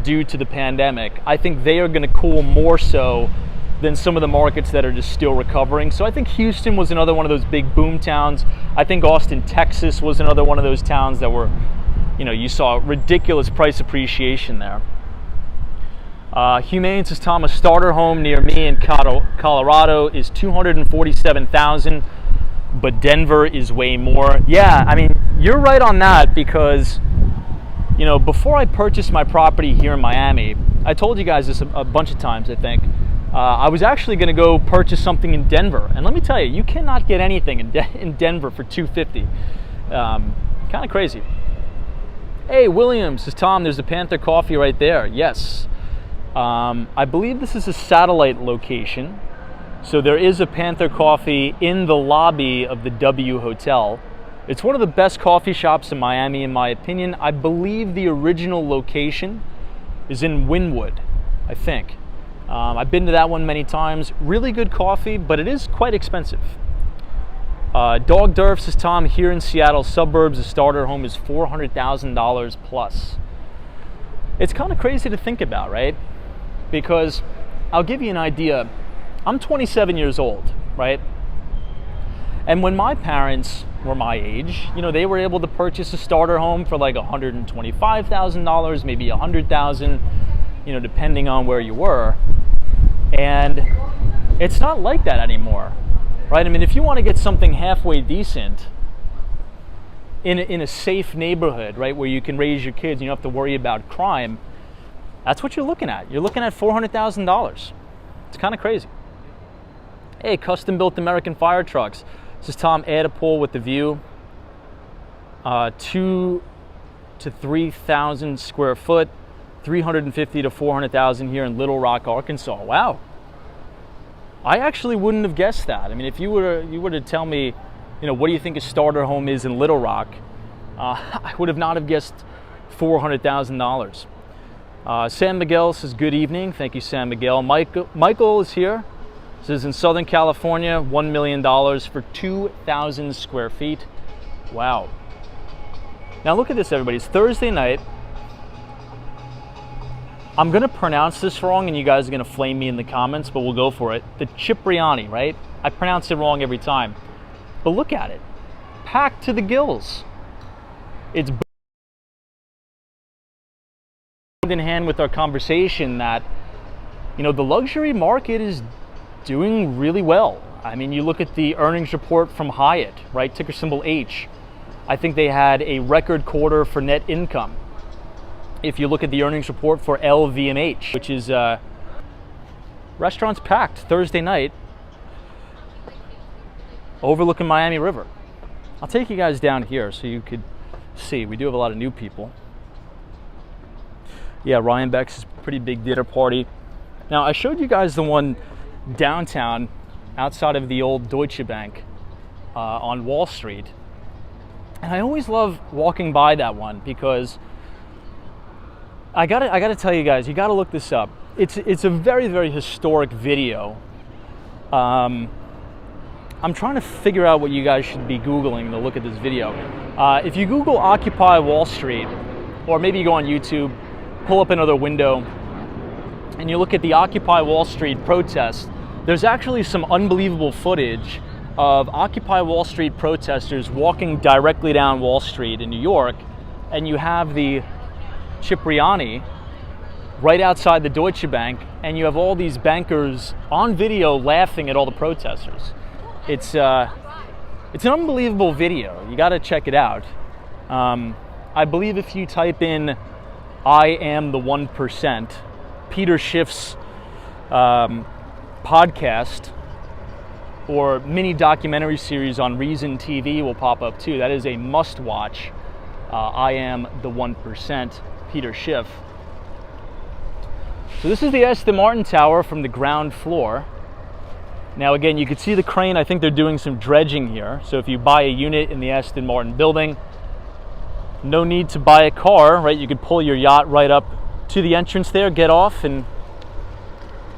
due to the pandemic, I think they are going to cool more so than some of the markets that are just still recovering. So I think Houston was another one of those big boom towns. I think Austin, Texas was another one of those towns that were, you saw ridiculous price appreciation there. Humane says, Tom, a starter home near me in Colorado is $247,000, but Denver is way more. Yeah, you're right on that because, before I purchased my property here in Miami, I told you guys this a bunch of times, I think. I was actually going to go purchase something in Denver, and let me tell you, you cannot get anything in Denver for $250. Kind of crazy. Hey, Williams says, Tom, there's a Panther Coffee right there. Yes. I believe this is a satellite location. So there is a Panther Coffee in the lobby of the W Hotel. It's one of the best coffee shops in Miami, in my opinion. I believe the original location is in Wynwood, I think. I've been to that one many times. Really good coffee, but it is quite expensive. Dog Durf says, Tom, here in Seattle suburbs, a starter home is $400,000 plus. It's kind of crazy to think about, right? Because I'll give you an idea. I'm 27 years old, right? And when my parents were my age, they were able to purchase a starter home for like $125,000, maybe $100,000, depending on where you were. And it's not like that anymore, right? If you want to get something halfway decent in a safe neighborhood, right, where you can raise your kids and you don't have to worry about crime, that's what you're looking at. You're looking at $400,000. It's kind of crazy. Hey, custom built American fire trucks. This is Tom, add a pool with the view. 2,000 to 3,000 square foot, 350 to 400,000 here in Little Rock, Arkansas. Wow. I actually wouldn't have guessed that. I mean, if you were to tell me, what do you think a starter home is in Little Rock, I would have not have guessed $400,000. San Miguel says, good evening. Thank you, San Miguel. Michael is here. Says in Southern California, $1 million for 2,000 square feet. Wow. Now look at this, everybody. It's Thursday night. I'm going to pronounce this wrong, and you guys are going to flame me in the comments, but we'll go for it. The Cipriani, right? I pronounce it wrong every time. But look at it. Packed to the gills. It's in hand with our conversation that, the luxury market is doing really well. I mean, you look at the earnings report from Hyatt, right? Ticker symbol H. I think they had a record quarter for net income. If you look at the earnings report for LVMH, which is restaurants packed Thursday night overlooking Miami River. I'll take you guys down here so you could see. We do have a lot of new people. Yeah, Ryan Beck's pretty big dinner party. Now, I showed you guys the one downtown outside of the old Deutsche Bank on Wall Street. And I always love walking by that one because I gotta tell you guys, you gotta look this up. It's a very, very historic video. I'm trying to figure out what you guys should be Googling to look at this video. If you Google Occupy Wall Street, or maybe you go on YouTube, pull up another window, and you look at the Occupy Wall Street protest, there's actually some unbelievable footage of Occupy Wall Street protesters walking directly down Wall Street in New York, and you have the Cipriani right outside the Deutsche Bank, and you have all these bankers on video laughing at all the protesters. It's an unbelievable video. You got to check it out. I believe if you type in "I am the 1%," Peter Schiff's podcast or mini documentary series on Reason TV will pop up too. That is a must-watch. I am the 1%. Peter Schiff. So this is the Aston Martin Tower from the ground floor. Now again, you can see the crane. I think they're doing some dredging here. So if you buy a unit in the Aston Martin building, no need to buy a car, right? You could pull your yacht right up to the entrance there, get off, and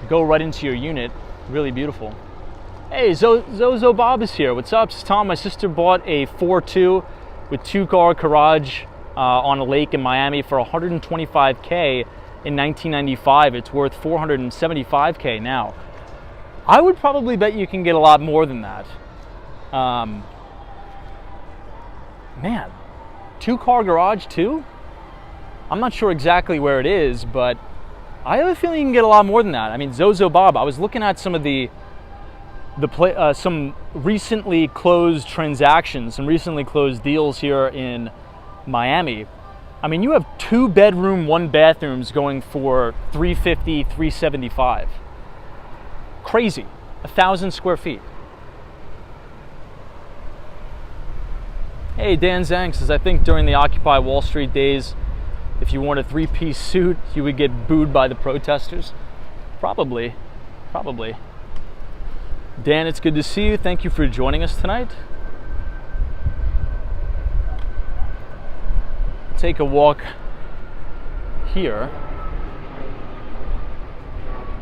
go right into your unit. Really beautiful. Hey, Zozo Bob is here. What's up? It's Tom. My sister bought a 4.2 with 2-car garage on a lake in Miami for $125K in 1995. It's worth $475K now. I would probably bet you can get a lot more than that. Man, 2-car garage too? I'm not sure exactly where it is, but I have a feeling you can get a lot more than that. I mean, Zozo Bob, I was looking at some of some recently closed transactions, some recently closed deals here in Miami. I mean, you have 2-bedroom, 1-bathrooms going for $350, $375. Crazy. 1,000 square feet. Hey, Dan Zhang says, I think during the Occupy Wall Street days, if you wore a 3-piece suit, you would get booed by the protesters. Probably. Dan, it's good to see you. Thank you for joining us tonight. Take a walk here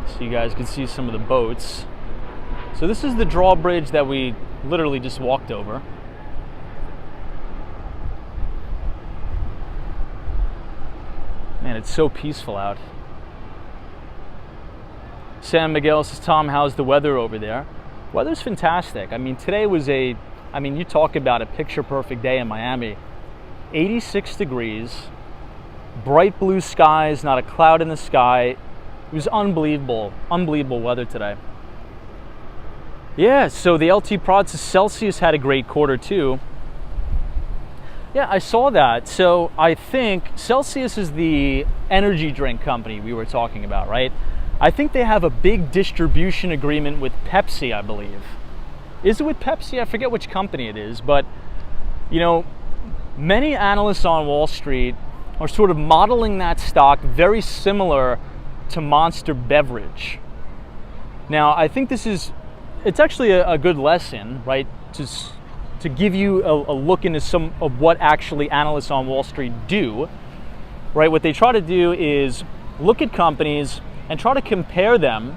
so you guys can see some of the boats. So this is the drawbridge that we literally just walked over. Man, it's so peaceful out. San Miguel says, Tom, how's the weather over there? Weather's fantastic. I mean, today was you talk about a picture-perfect day in Miami. 86 degrees, bright blue skies, not a cloud in the sky. It was unbelievable weather today. Yeah, so the LT Prod says Celsius had a great quarter too. Yeah, I saw that. So I think Celsius is the energy drink company we were talking about, right? I think they have a big distribution agreement with Pepsi, I believe. Is it with Pepsi? I forget which company it is, but many analysts on Wall Street are sort of modeling that stock very similar to Monster Beverage. Now, I think it's actually a good lesson, right? To give you a look into some of what actually analysts on Wall Street do, right? What they try to do is look at companies and try to compare them,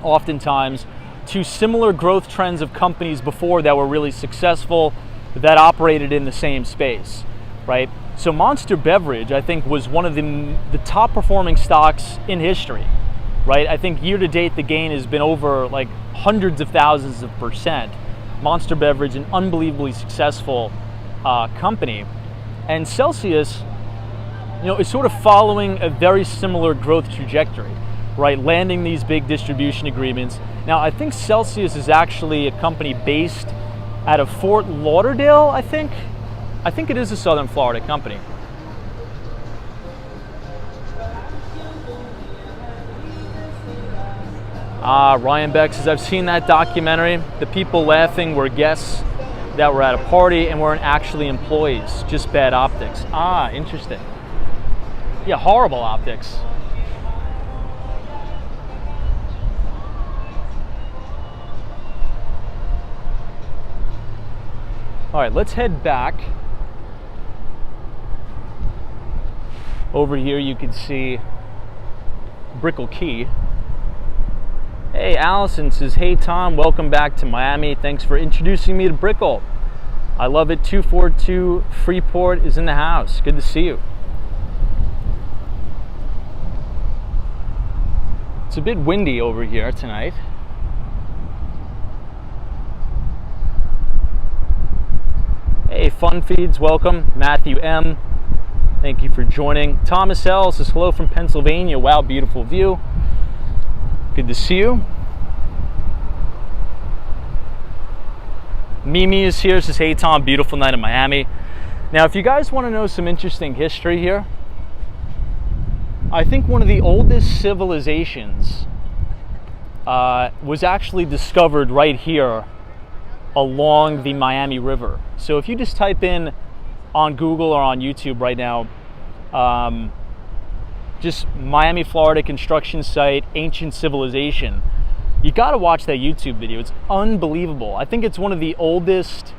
oftentimes, to similar growth trends of companies before that were really successful, that operated in the same space, right? So Monster Beverage, I think, was one of the top performing stocks in history, right? I think year to date the gain has been over like hundreds of thousands of percent. Monster Beverage, an unbelievably successful company. And Celsius, is sort of following a very similar growth trajectory, right? Landing these big distribution agreements. Now, I think Celsius is actually a company based out of Fort Lauderdale, I think. I think it is a Southern Florida company. Ryan Beck says, I've seen that documentary. The people laughing were guests that were at a party and weren't actually employees, just bad optics. Interesting. Yeah, horrible optics. All right, let's head back. Over here you can see Brickell Key. Hey, Allison says, hey Tom, welcome back to Miami. Thanks for introducing me to Brickell. I love it. 242 Freeport is in the house. Good to see you. It's a bit windy over here tonight. Hey, Fun Feeds, welcome. Matthew M, thank you for joining. Thomas L says, hello from Pennsylvania. Wow, beautiful view. Good to see you. Mimi is here, says, hey Tom, beautiful night in Miami. Now, if you guys want to know some interesting history here, I think one of the oldest civilizations was actually discovered right here along the Miami River. So if you just type in on Google or on YouTube right now, just Miami, Florida construction site, ancient civilization, you got to watch that YouTube video. It's unbelievable. I think it's one of the oldest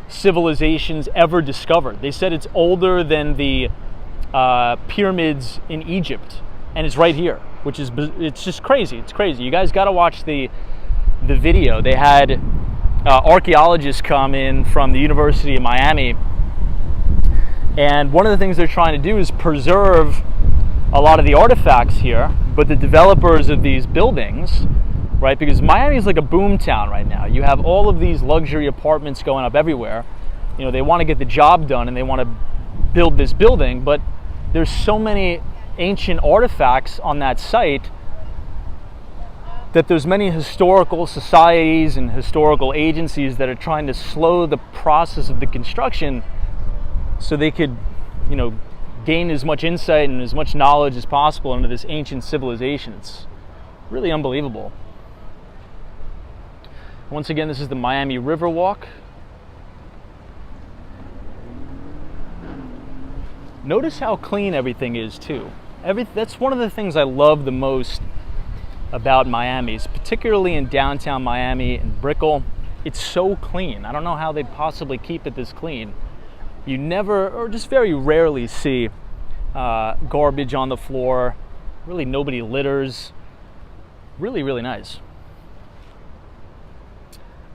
civilizations ever discovered. They said it's older than the pyramids in Egypt, and it's right here, which is, it's just crazy. It's crazy. You guys got to watch the video. They had archaeologists come in from the University of Miami, and one of the things they're trying to do is preserve a lot of the artifacts here, but the developers of these buildings, right, because Miami is like a boom town right now. You have all of these luxury apartments going up everywhere. They want to get the job done and they want to build this building, but there's so many ancient artifacts on that site that there's many historical societies and historical agencies that are trying to slow the process of the construction so they could, gain as much insight and as much knowledge as possible into this ancient civilization. It's really unbelievable. Once again, this is the Miami Riverwalk. Notice how clean everything is too. That's one of the things I love the most about Miami, particularly in downtown Miami and Brickell. It's so clean. I don't know how they'd possibly keep it this clean. You never, or just very rarely, see garbage on the floor. Really, nobody litters. Really, really nice.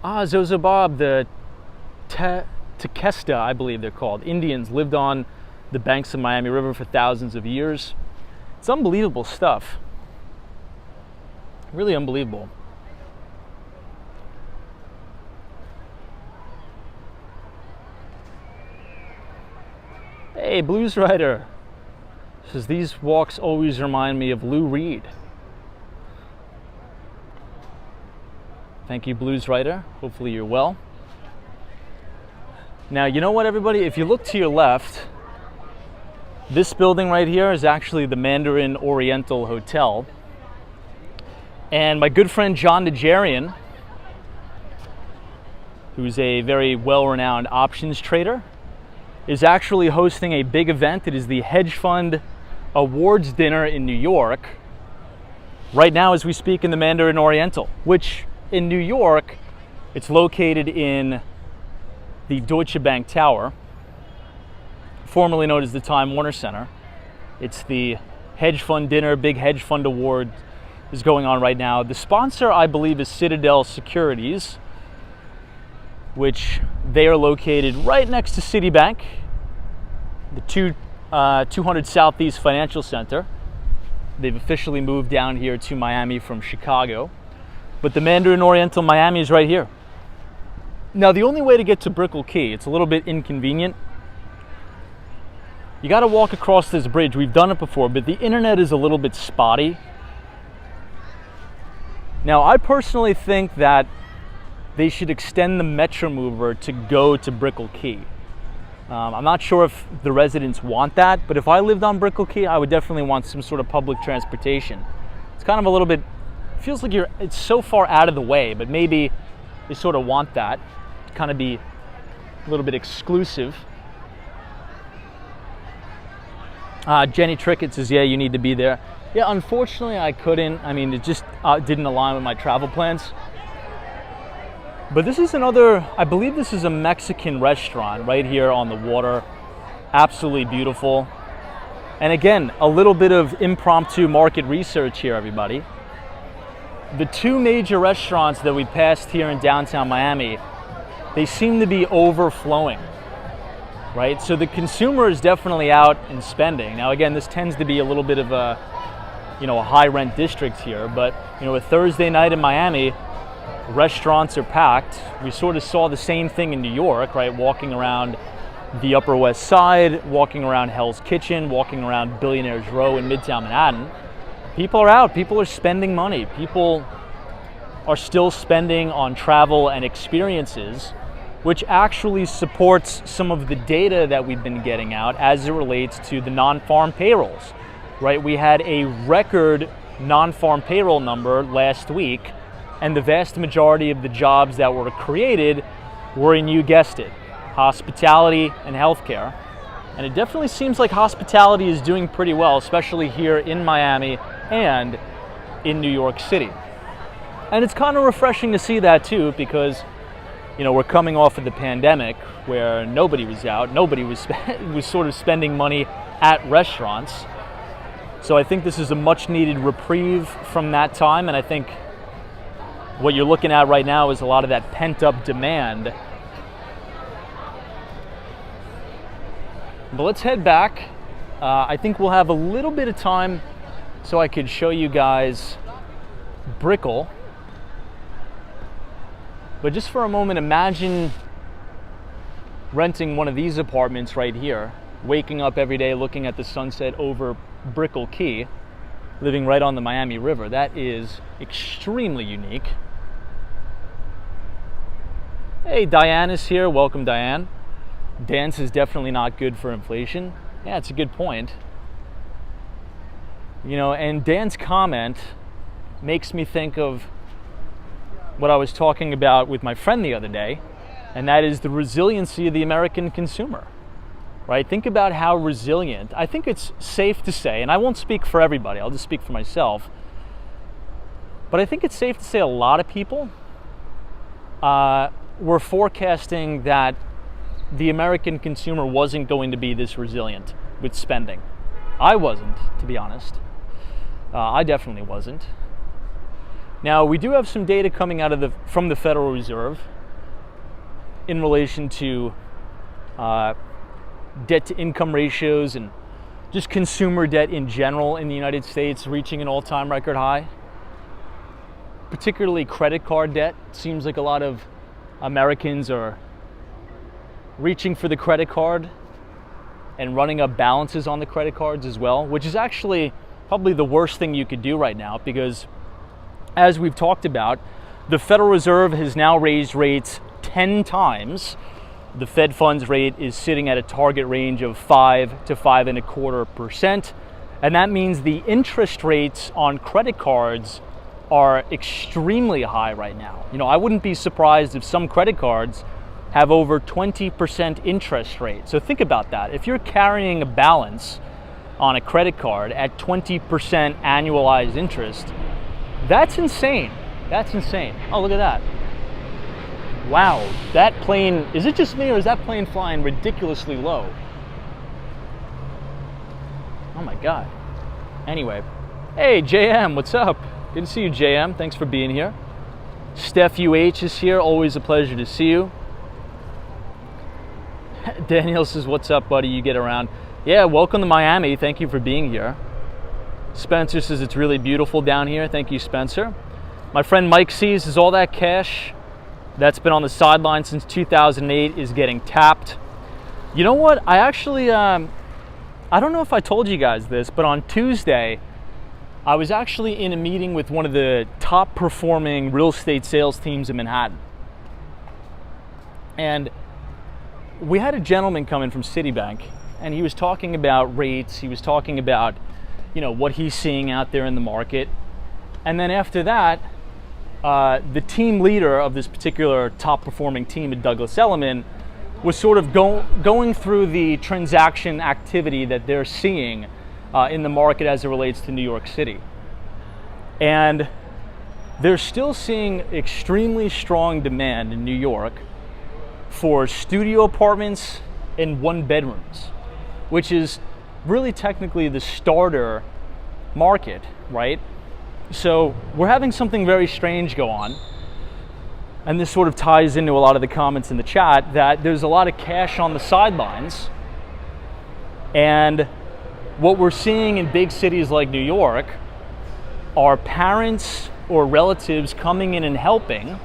Zozo Bob, the Tequesta, I believe they're called. Indians lived on the banks of Miami River for thousands of years. It's unbelievable stuff. Really unbelievable. Hey, Blues Rider says, these walks always remind me of Lou Reed. Thank you, Blues Rider. Hopefully you're well. Now, you know what, everybody? If you look to your left, this building right here is actually the Mandarin Oriental Hotel. And my good friend John Najarian, who's a very well-renowned options trader, is actually hosting a big event. It is the Hedge Fund Awards Dinner in New York. right now as we speak in the Mandarin Oriental, which in New York, it's located in the Deutsche Bank Tower, formerly known as the Time Warner Center. It's the hedge fund dinner, big hedge fund award is going on right now. The sponsor, I believe, is Citadel Securities, which they are located right next to Citibank, the 200 Southeast Financial Center. They've officially moved down here to Miami from Chicago. But the Mandarin Oriental Miami is right here. Now, the only way to get to Brickell Key, it's a little bit inconvenient. You got to walk across this bridge. We've done it before, but the internet is a little bit spotty. Now, I personally think that they should extend the Metromover to go to Brickell Key. I'm not sure if the residents want that, but if I lived on Brickell Key, I would definitely want some sort of public transportation. It's kind of a little bit, feels like it's so far out of the way, but maybe they sort of want that to kind of be a little bit exclusive. Jenny Trickett says, yeah, you need to be there. Yeah, unfortunately I couldn't. I mean, it just didn't align with my travel plans. But this is another, I believe this is a Mexican restaurant right here on the water. Absolutely beautiful. And again, a little bit of impromptu market research here, everybody. The two major restaurants that we passed here in downtown Miami, they seem to be overflowing, right? So the consumer is definitely out and spending. Now again, this tends to be a little bit of a, a high rent district here, but a Thursday night in Miami, restaurants are packed. We sort of saw the same thing in New York, right? Walking around the Upper West Side, walking around Hell's Kitchen, walking around Billionaires Row in Midtown Manhattan. People are out. People are spending money. People are still spending on travel and experiences, which actually supports some of the data that we've been getting out as it relates to the non-farm payrolls, right? We had a record non-farm payroll number last week, and the vast majority of the jobs that were created were in, you guessed it, hospitality and healthcare. And it definitely seems like hospitality is doing pretty well, especially here in Miami and in New York City. And it's kind of refreshing to see that too, because we're coming off of the pandemic where nobody was out, nobody was sort of spending money at restaurants. So I think this is a much needed reprieve from that time, and I think what you're looking at right now is a lot of that pent-up demand. But let's head back. I think we'll have a little bit of time so I could show you guys Brickell. But just for a moment, imagine renting one of these apartments right here, waking up every day looking at the sunset over Brickell Key, living right on the Miami River. That is extremely unique. Hey, Diane is here. Welcome, Diane. Dance is definitely not good for inflation. Yeah, it's a good point. And Dan's comment makes me think of what I was talking about with my friend the other day, and that is the resiliency of the American consumer, right? Think about how resilient. I think it's safe to say, and I won't speak for everybody, I'll just speak for myself, but I think it's safe to say a lot of people were forecasting that the American consumer wasn't going to be this resilient with spending. I wasn't, to be honest. I definitely wasn't. Now, we do have some data coming out of from the Federal Reserve in relation to debt to income ratios and just consumer debt in general in the United States reaching an all-time record high. Particularly credit card debt. Seems like a lot of Americans are reaching for the credit card and running up balances on the credit cards as well, which is actually probably the worst thing you could do right now, because as we've talked about, the Federal Reserve has now raised rates 10 times. The Fed funds rate is sitting at a target range of 5 to 5.25%. And that means the interest rates on credit cards are extremely high right now. I wouldn't be surprised if some credit cards have over 20% interest rate. So think about that. If you're carrying a balance on a credit card at 20% annualized interest, That's insane. That's insane. Oh, look at that. Wow, that plane, is it just me or is that plane flying ridiculously low? Oh my God. Anyway, hey JM, what's up? Good to see you, JM. Thanks for being here. Steph UH is here. Always a pleasure to see you. Daniel says, what's up, buddy? You get around. Yeah, welcome to Miami. Thank you for being here. Spencer says it's really beautiful down here. Thank you, Spencer. My friend Mike sees is all that cash that's been on the sideline since 2008 is getting tapped. You know what? I actually, I don't know if I told you guys this, but on Tuesday, I was actually in a meeting with one of the top performing real estate sales teams in Manhattan. And we had a gentleman come in from Citibank, and he was talking about rates. He was talking about, you know, what he's seeing out there in the market. And then after that, the team leader of this particular top performing team at Douglas Elliman was sort of going through the transaction activity that they're seeing in the market as it relates to New York City. And they're still seeing extremely strong demand in New York for studio apartments and one bedrooms, which is really technically the starter market, right? So we're having something very strange go on. And this sort of ties into a lot of the comments in the chat that there's a lot of cash on the sidelines. And what we're seeing in big cities like New York are parents or relatives coming in and helping,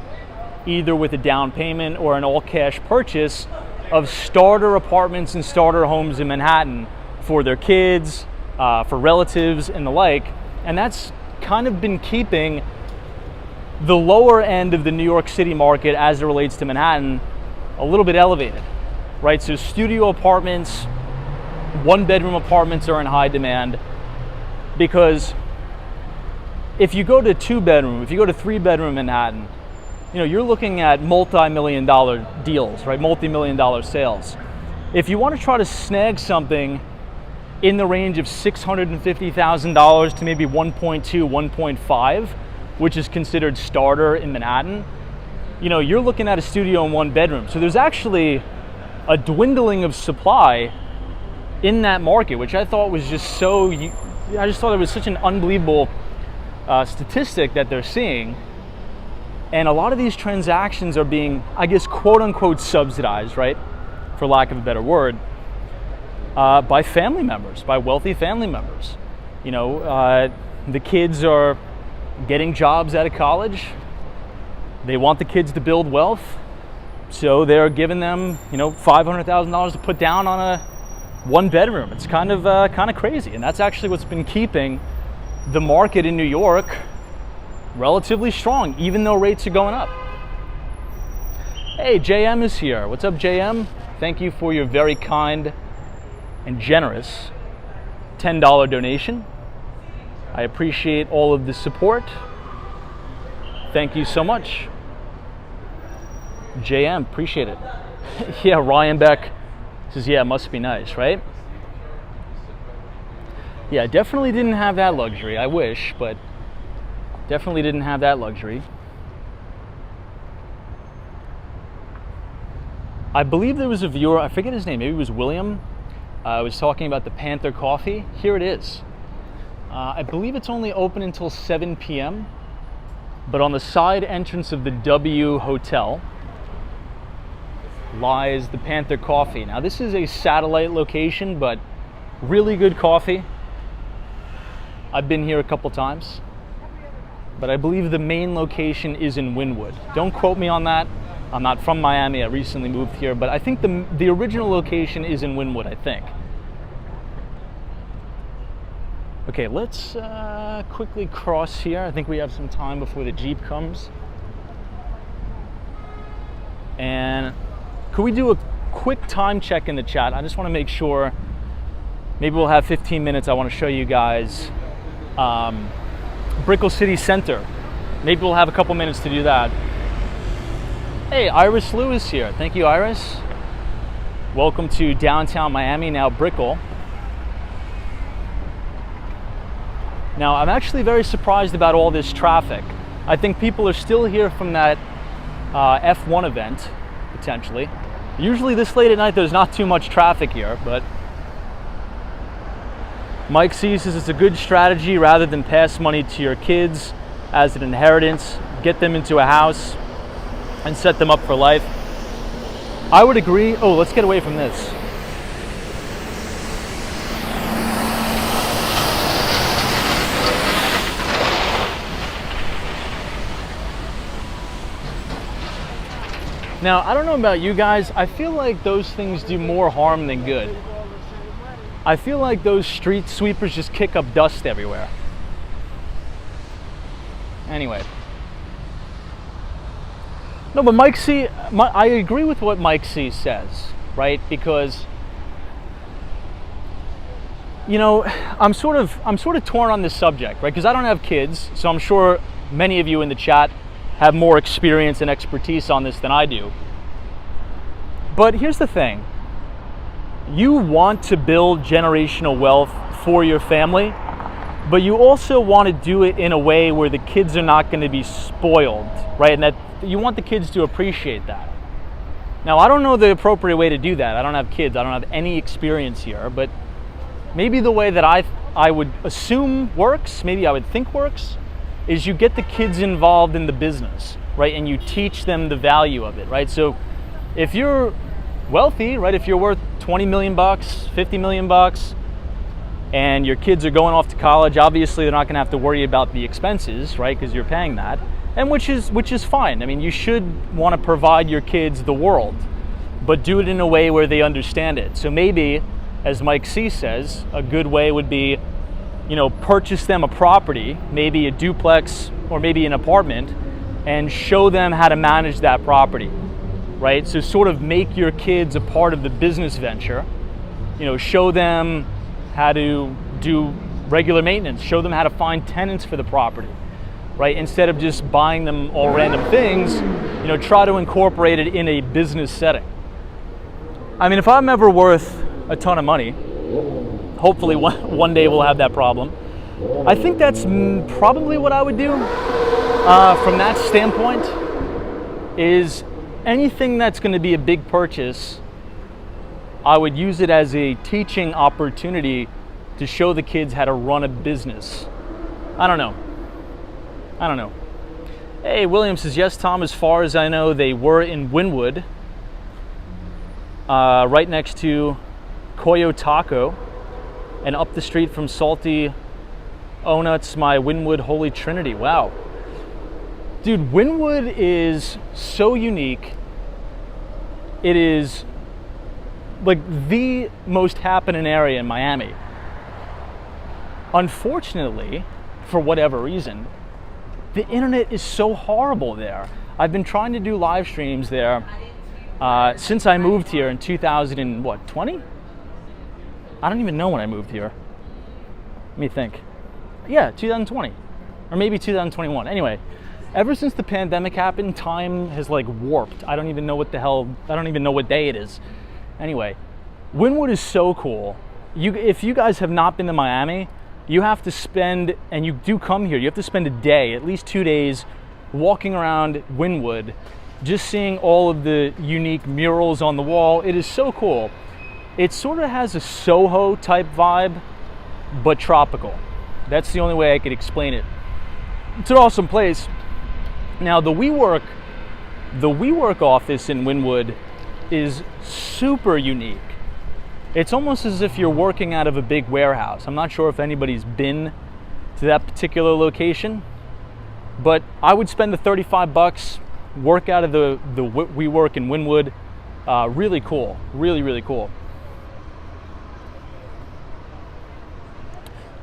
either with a down payment or an all-cash purchase of starter apartments and starter homes in Manhattan for their kids, for relatives and the like. And that's kind of been keeping the lower end of the New York City market as it relates to Manhattan a little bit elevated, right? So studio apartments, one bedroom apartments are in high demand because if you go to two bedroom, if you go to three bedroom Manhattan, you know, you're looking at multi-million-dollar deals, right? Multi-million-dollar sales. If you want to try to snag something in the range of $650,000 to maybe 1.2, 1.5, which is considered starter in Manhattan, you know, you're looking at a studio and one bedroom. So there's actually a dwindling of supply in that market, which I thought was just so, I just thought it was such an unbelievable statistic that they're seeing. And a lot of these transactions are being, I guess, quote unquote subsidized, right? For lack of a better word, by family members, by wealthy family members. You know, the kids are getting jobs out of college. They want the kids to build wealth. So they're giving them, you know, $500,000 to put down on a one bedroom. It's kind of crazy. And that's actually what's been keeping the market in New York relatively strong, even though rates are going up. Hey, JM is here. What's up, JM? Thank you for your very kind and generous $10 donation. I appreciate all of the support. Thank you so much. JM, appreciate it. Yeah, Ryan Beck says, yeah, it must be nice, right? Yeah, definitely didn't have that luxury. I wish, but definitely didn't have that luxury. I believe there was a viewer, I forget his name, maybe it was William, was talking about the Panther Coffee. Here it is. I believe it's only open until 7 p.m., but on the side entrance of the W Hotel lies the Panther Coffee. Now this is a satellite location, but really good coffee. I've been here a couple times, but I believe the main location is in Wynwood. Don't quote me on that. I'm not from Miami, I recently moved here, but I think the original location is in Wynwood, I think. Okay, let's quickly cross here. I think we have some time before the Jeep comes. And could we do a quick time check in the chat? I just want to make sure, maybe we'll have 15 minutes. I want to show you guys Brickell City Centre. Maybe we'll have a couple minutes to do that. Hey, Iris Lewis here. Thank you, Iris. Welcome to downtown Miami, now Brickell. Now, I'm actually very surprised about all this traffic. I think people are still here from that F1 event, potentially. Usually this late at night, there's not too much traffic here, but Mike C says it's a good strategy rather than pass money to your kids as an inheritance, get them into a house and set them up for life. I would agree. Oh, let's get away from this. Now, I don't know about you guys, I feel like those things do more harm than good. I feel like those street sweepers just kick up dust everywhere. Anyway. No, but Mike C, I agree with what Mike C says, right? Because, you know, I'm sort of torn on this subject, right? Because I don't have kids, so I'm sure many of you in the chat have more experience and expertise on this than I do. But here's the thing. You want to build generational wealth for your family, but you also want to do it in a way where the kids are not going to be spoiled, right? And that you want the kids to appreciate that. Now, I don't know the appropriate way to do that. I don't have kids. I don't have any experience here, but maybe the way that I would assume works, maybe I would think works, is you get the kids involved in the business, right? And you teach them the value of it, right? So if you're wealthy, right? If you're worth 20 million bucks, 50 million bucks, and your kids are going off to college, obviously they're not going to have to worry about the expenses, right? Because you're paying that, and which is fine. I mean, you should want to provide your kids the world, but do it in a way where they understand it. So maybe, as Mike C says, a good way would be, you know, purchase them a property, maybe a duplex or maybe an apartment, and show them how to manage that property, right? So sort of make your kids a part of the business venture, you know, show them how to do regular maintenance, show them how to find tenants for the property, right? Instead of just buying them all random things, you know, try to incorporate it in a business setting. I mean, if I'm ever worth a ton of money, hopefully one day we'll have that problem. I think that's probably what I would do from that standpoint, is anything that's going to be a big purchase, I would use it as a teaching opportunity to show the kids how to run a business. I don't know. Hey, William says, yes, Tom, as far as I know, they were in Wynwood, right next to Koyo Taco, and up the street from Salty Onuts, my Wynwood Holy Trinity. Wow. Dude, Wynwood is so unique. It is like the most happening area in Miami. Unfortunately, for whatever reason, the internet is so horrible there. I've been trying to do live streams there since I moved here in 2020? I don't even know when I moved here. Let me think. Yeah, 2020, or maybe 2021. Anyway, ever since the pandemic happened, time has like warped. I don't even know what day it is. Anyway, Wynwood is so cool. If you guys have not been to Miami, you have to spend, and you do come here, you have to spend a day, at least 2 days, walking around Wynwood, just seeing all of the unique murals on the wall. It is so cool. It sort of has a Soho type vibe, but tropical. That's the only way I could explain it. It's an awesome place. Now, the WeWork office in Wynwood is super unique. It's almost as if you're working out of a big warehouse. I'm not sure if anybody's been to that particular location, but I would spend the $35, work out of the WeWork in Wynwood. Really cool, really cool.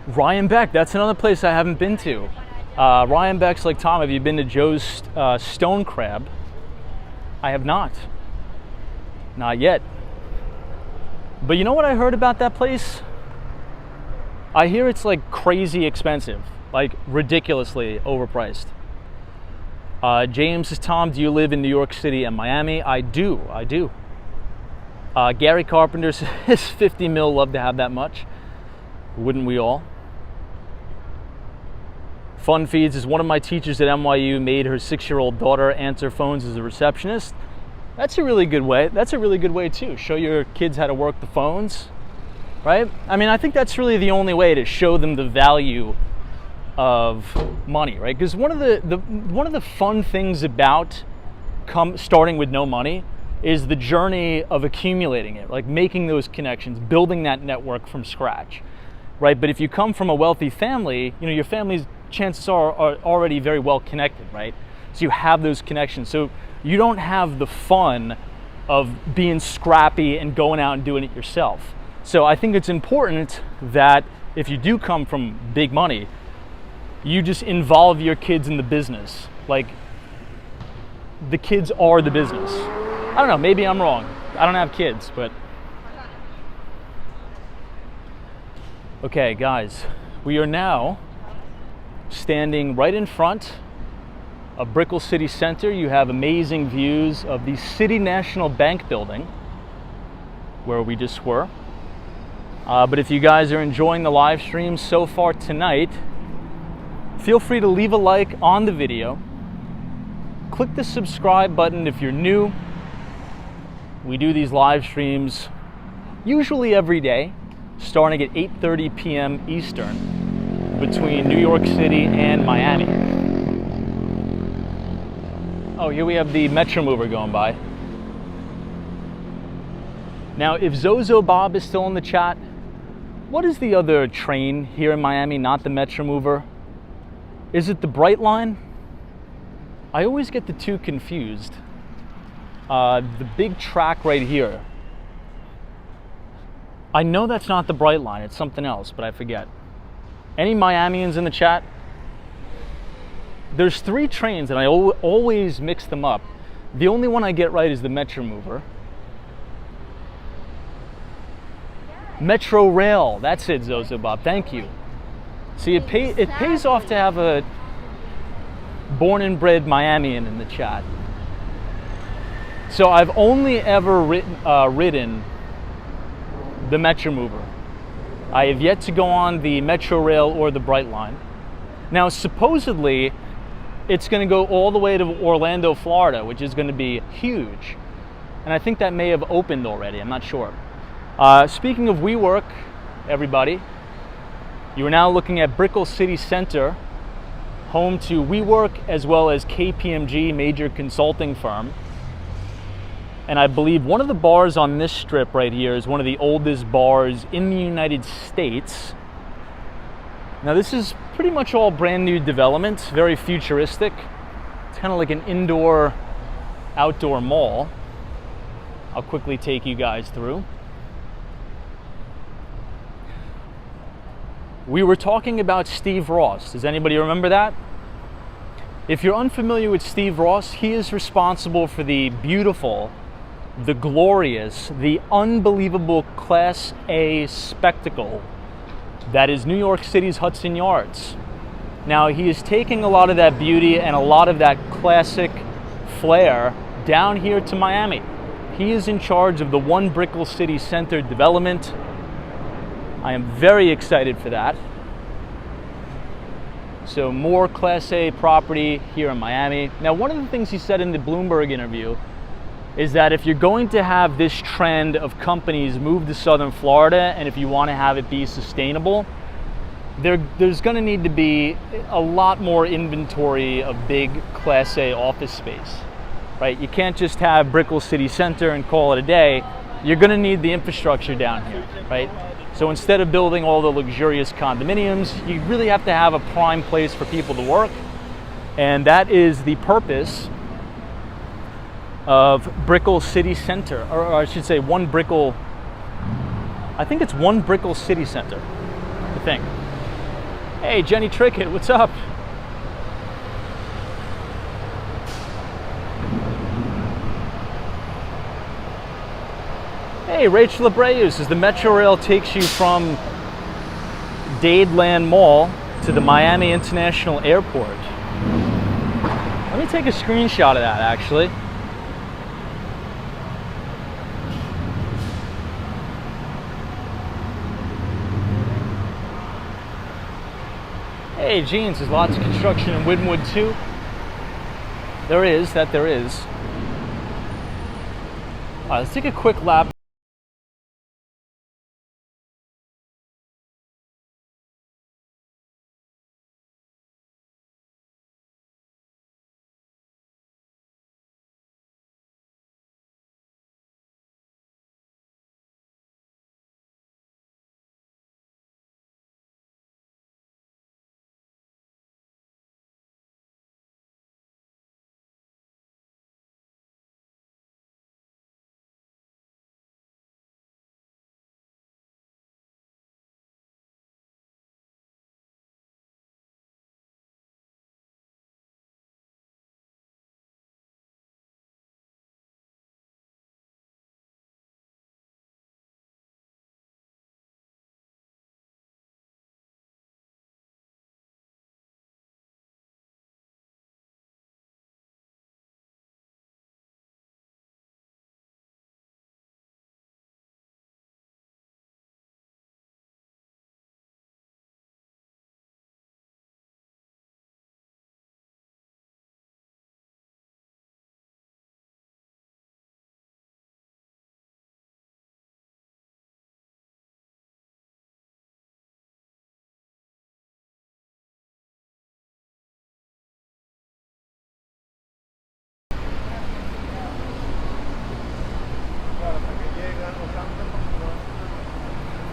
Ryan Beck, that's another place I haven't been to. Ryan Beck's like, Tom, have you been to Joe's Stone Crab? I have not yet. But you know what I heard about that place? I hear it's like crazy expensive, like ridiculously overpriced. James says, Tom, do you live in New York City and Miami? I do. Gary Carpenter says 50 mil, love to have that much. Wouldn't we all? Fun feeds is one of my teachers at NYU made her 6-year-old daughter answer phones as a receptionist. That's a really good way. That's a really good way too. Show your kids how to work the phones, right? I mean, I think that's really the only way to show them the value of money, right? Because one of the fun things about starting with no money is the journey of accumulating it, like making those connections, building that network from scratch, right? But if you come from a wealthy family, you know, your family's chances are already very well connected, right? So you have those connections. So you don't have the fun of being scrappy and going out and doing it yourself. So I think it's important that if you do come from big money, you just involve your kids in the business. Like, the kids are the business. I don't know, maybe I'm wrong. I don't have kids, but. Okay, guys, we are now standing right in front of Brickell City Centre. You have amazing views of the City National Bank building, where we just were. But if you guys are enjoying the live stream so far tonight, feel free to leave a like on the video. Click the subscribe button if you're new. We do these live streams usually every day, starting at 8:30 p.m. Eastern, between New York City and Miami. Oh, here we have the Metro Mover going by. Now, if Zozo Bob is still in the chat, what is the other train here in Miami, not the Metro Mover? Is it the Bright Line? I always get the two confused. The big track right here. I know that's not the Bright Line, it's something else, but I forget. Any Miamians in the chat? There's 3 trains and I always mix them up. The only one I get right is the Metro Mover. Metro Rail, that's it, Zozo Bob, thank you. See, it pays off to have a born and bred Miamian in the chat. So I've only ever ridden the Metro Mover. I have yet to go on the Metro Rail or the Bright Line. Now, supposedly, it's going to go all the way to Orlando, Florida, which is going to be huge. And I think that may have opened already, I'm not sure. Speaking of WeWork, everybody, you are now looking at Brickell City Centre, home to WeWork as well as KPMG, major consulting firm. And I believe one of the bars on this strip right here is one of the oldest bars in the United States. Now, this is pretty much all brand new development, very futuristic. It's kind of like an indoor-outdoor mall. I'll quickly take you guys through. We were talking about Steve Ross. Does anybody remember that? If you're unfamiliar with Steve Ross, he is responsible for the beautiful, the glorious, the unbelievable Class A spectacle that is New York City's Hudson Yards. Now, he is taking a lot of that beauty and a lot of that classic flair down here to Miami. He is in charge of the One Brickell City Centre development. I am very excited for that. So more Class A property here in Miami. Now, one of the things he said in the Bloomberg interview is that if you're going to have this trend of companies move to Southern Florida, and if you want to have it be sustainable, there's going to need to be a lot more inventory of big Class A office space, right? You can't just have Brickell City Centre and call it a day. You're going to need the infrastructure down here, right? So instead of building all the luxurious condominiums, you really have to have a prime place for people to work. And that is the purpose of Brickell City Centre, or I should say One Brickell, I think it's One Brickell City Centre, I think. Hey, Jenny Trickett, what's up? Hey, Rachel Abreu says the Metro Rail takes you from Dadeland Mall to the Miami International Airport. Let me take a screenshot of that, actually. Hey, Jeans, there's lots of construction in Wynwood too. There is. All right, let's take a quick lap.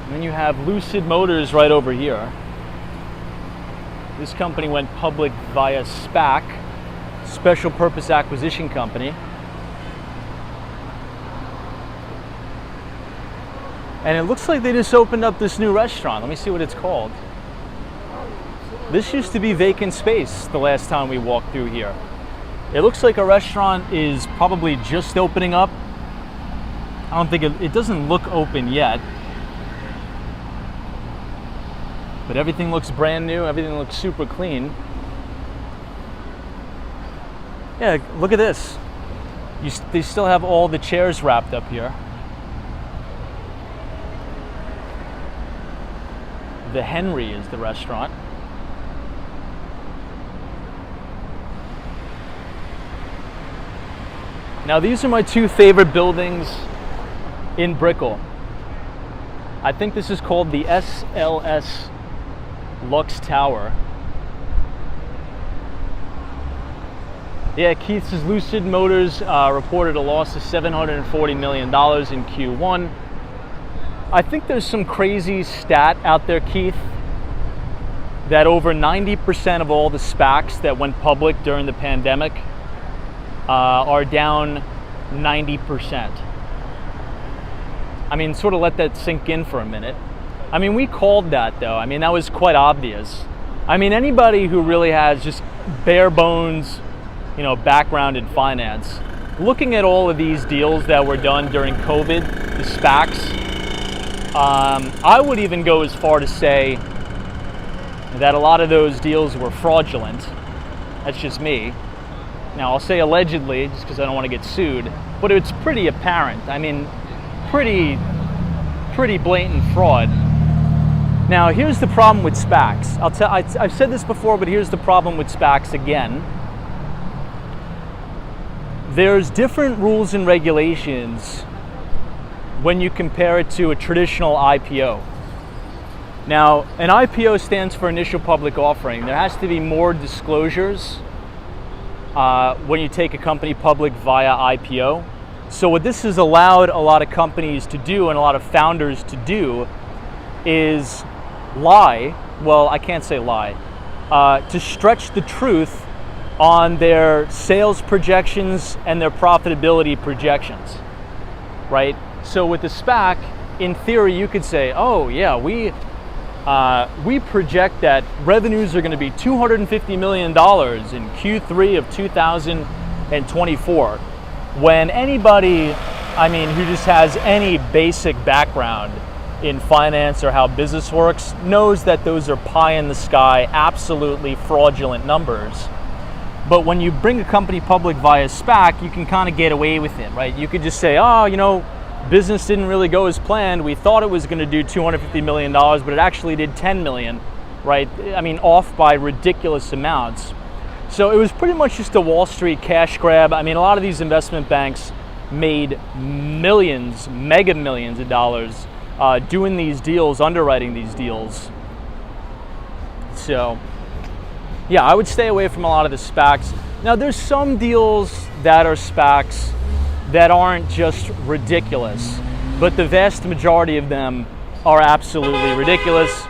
And then you have Lucid Motors right over here. This company went public via SPAC, Special Purpose Acquisition Company. And it looks like they just opened up this new restaurant. Let me see what it's called. This used to be vacant space the last time we walked through here. It looks like a restaurant is probably just opening up. I don't think it doesn't look open yet. But everything looks brand new, everything looks super clean. Yeah, look at this. They still have all the chairs wrapped up here. The Henry is the restaurant. Now these are my two favorite buildings in Brickell. I think this is called the SLS Lux Tower. Yeah, Keith's Lucid Motors reported a loss of $740 million in Q1. I think there's some crazy stat out there, Keith, that over 90% of all the SPACs that went public during the pandemic are down 90%. I mean, sort of let that sink in for a minute. I mean, we called that though. I mean, that was quite obvious. I mean, anybody who really has just bare bones, background in finance, looking at all of these deals that were done during COVID, the SPACs, I would even go as far to say that a lot of those deals were fraudulent. That's just me. Now, I'll say allegedly, just because I don't want to get sued, but it's pretty apparent. I mean, pretty blatant fraud. Now, here's the problem with SPACs. I've said this before, but here's the problem with SPACs again. There's different rules and regulations when you compare it to a traditional IPO. Now, an IPO stands for initial public offering. There has to be more disclosures when you take a company public via IPO. So what this has allowed a lot of companies to do and a lot of founders to do is lie, well, I can't say lie, to stretch the truth on their sales projections and their profitability projections, right? So with the SPAC, in theory, you could say, oh yeah, we project that revenues are going to be $250 million in Q3 of 2024. When anybody, who just has any basic background in finance or how business works, knows that those are pie in the sky, absolutely fraudulent numbers. But when you bring a company public via SPAC, you can kind of get away with it, right? You could just say, oh, business didn't really go as planned. We thought it was going to do $250 million, but it actually did $10 million. right? I mean, off by ridiculous amounts. So it was pretty much just a Wall Street cash grab. I mean, a lot of these investment banks made millions, mega millions of dollars doing these deals, underwriting these deals. So yeah, I would stay away from a lot of the SPACs. Now, there's some deals that are SPACs that aren't just ridiculous, but the vast majority of them are absolutely ridiculous,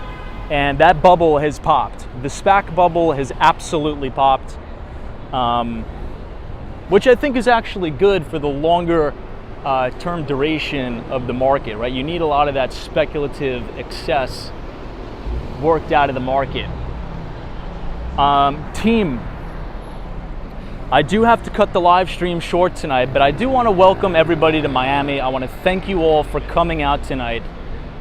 and that bubble has popped. The SPAC bubble has absolutely popped, which I think is actually good for the longer term duration of the market, right? You need a lot of that speculative excess worked out of the market. Team, I do have to cut the live stream short tonight, but I do want to welcome everybody to Miami. I want to thank you all for coming out tonight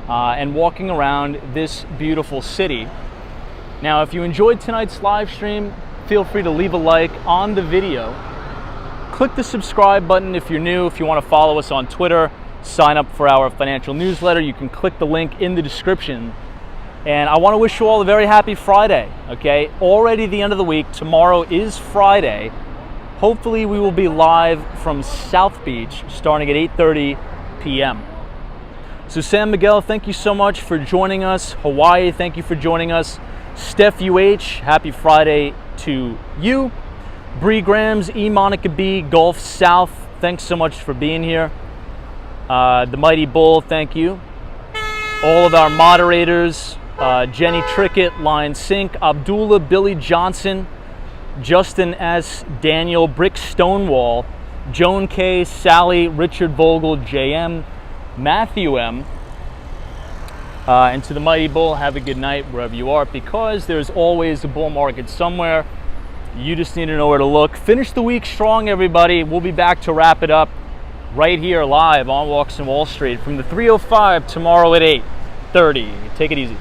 and walking around this beautiful city. Now, if you enjoyed tonight's live stream, feel free to leave a like on the video. Click the subscribe button if you're new. If you want to follow us on Twitter, sign up for our financial newsletter. You can click the link in the description. And I want to wish you all a very happy Friday, okay? Already the end of the week. Tomorrow is Friday. Hopefully we will be live from South Beach starting at 8:30 p.m. So Sam Miguel, thank you so much for joining us. Hawaii, thank you for joining us. Steph UH, happy Friday to you. Bree Grams, E. Monica B, Gulf South, thanks so much for being here. The Mighty Bull, thank you. All of our moderators, Jenny Trickett, Lion Sink, Abdullah, Billy Johnson, Justin S., Daniel, Brick Stonewall, Joan K., Sally, Richard Vogel, JM, Matthew M., and to the Mighty Bull, have a good night wherever you are, because there's always a bull market somewhere. You just need to know where to look. Finish the week strong, everybody. We'll be back to wrap it up right here live on Walks on Wall Street from the 305 tomorrow at 8:30. Take it easy.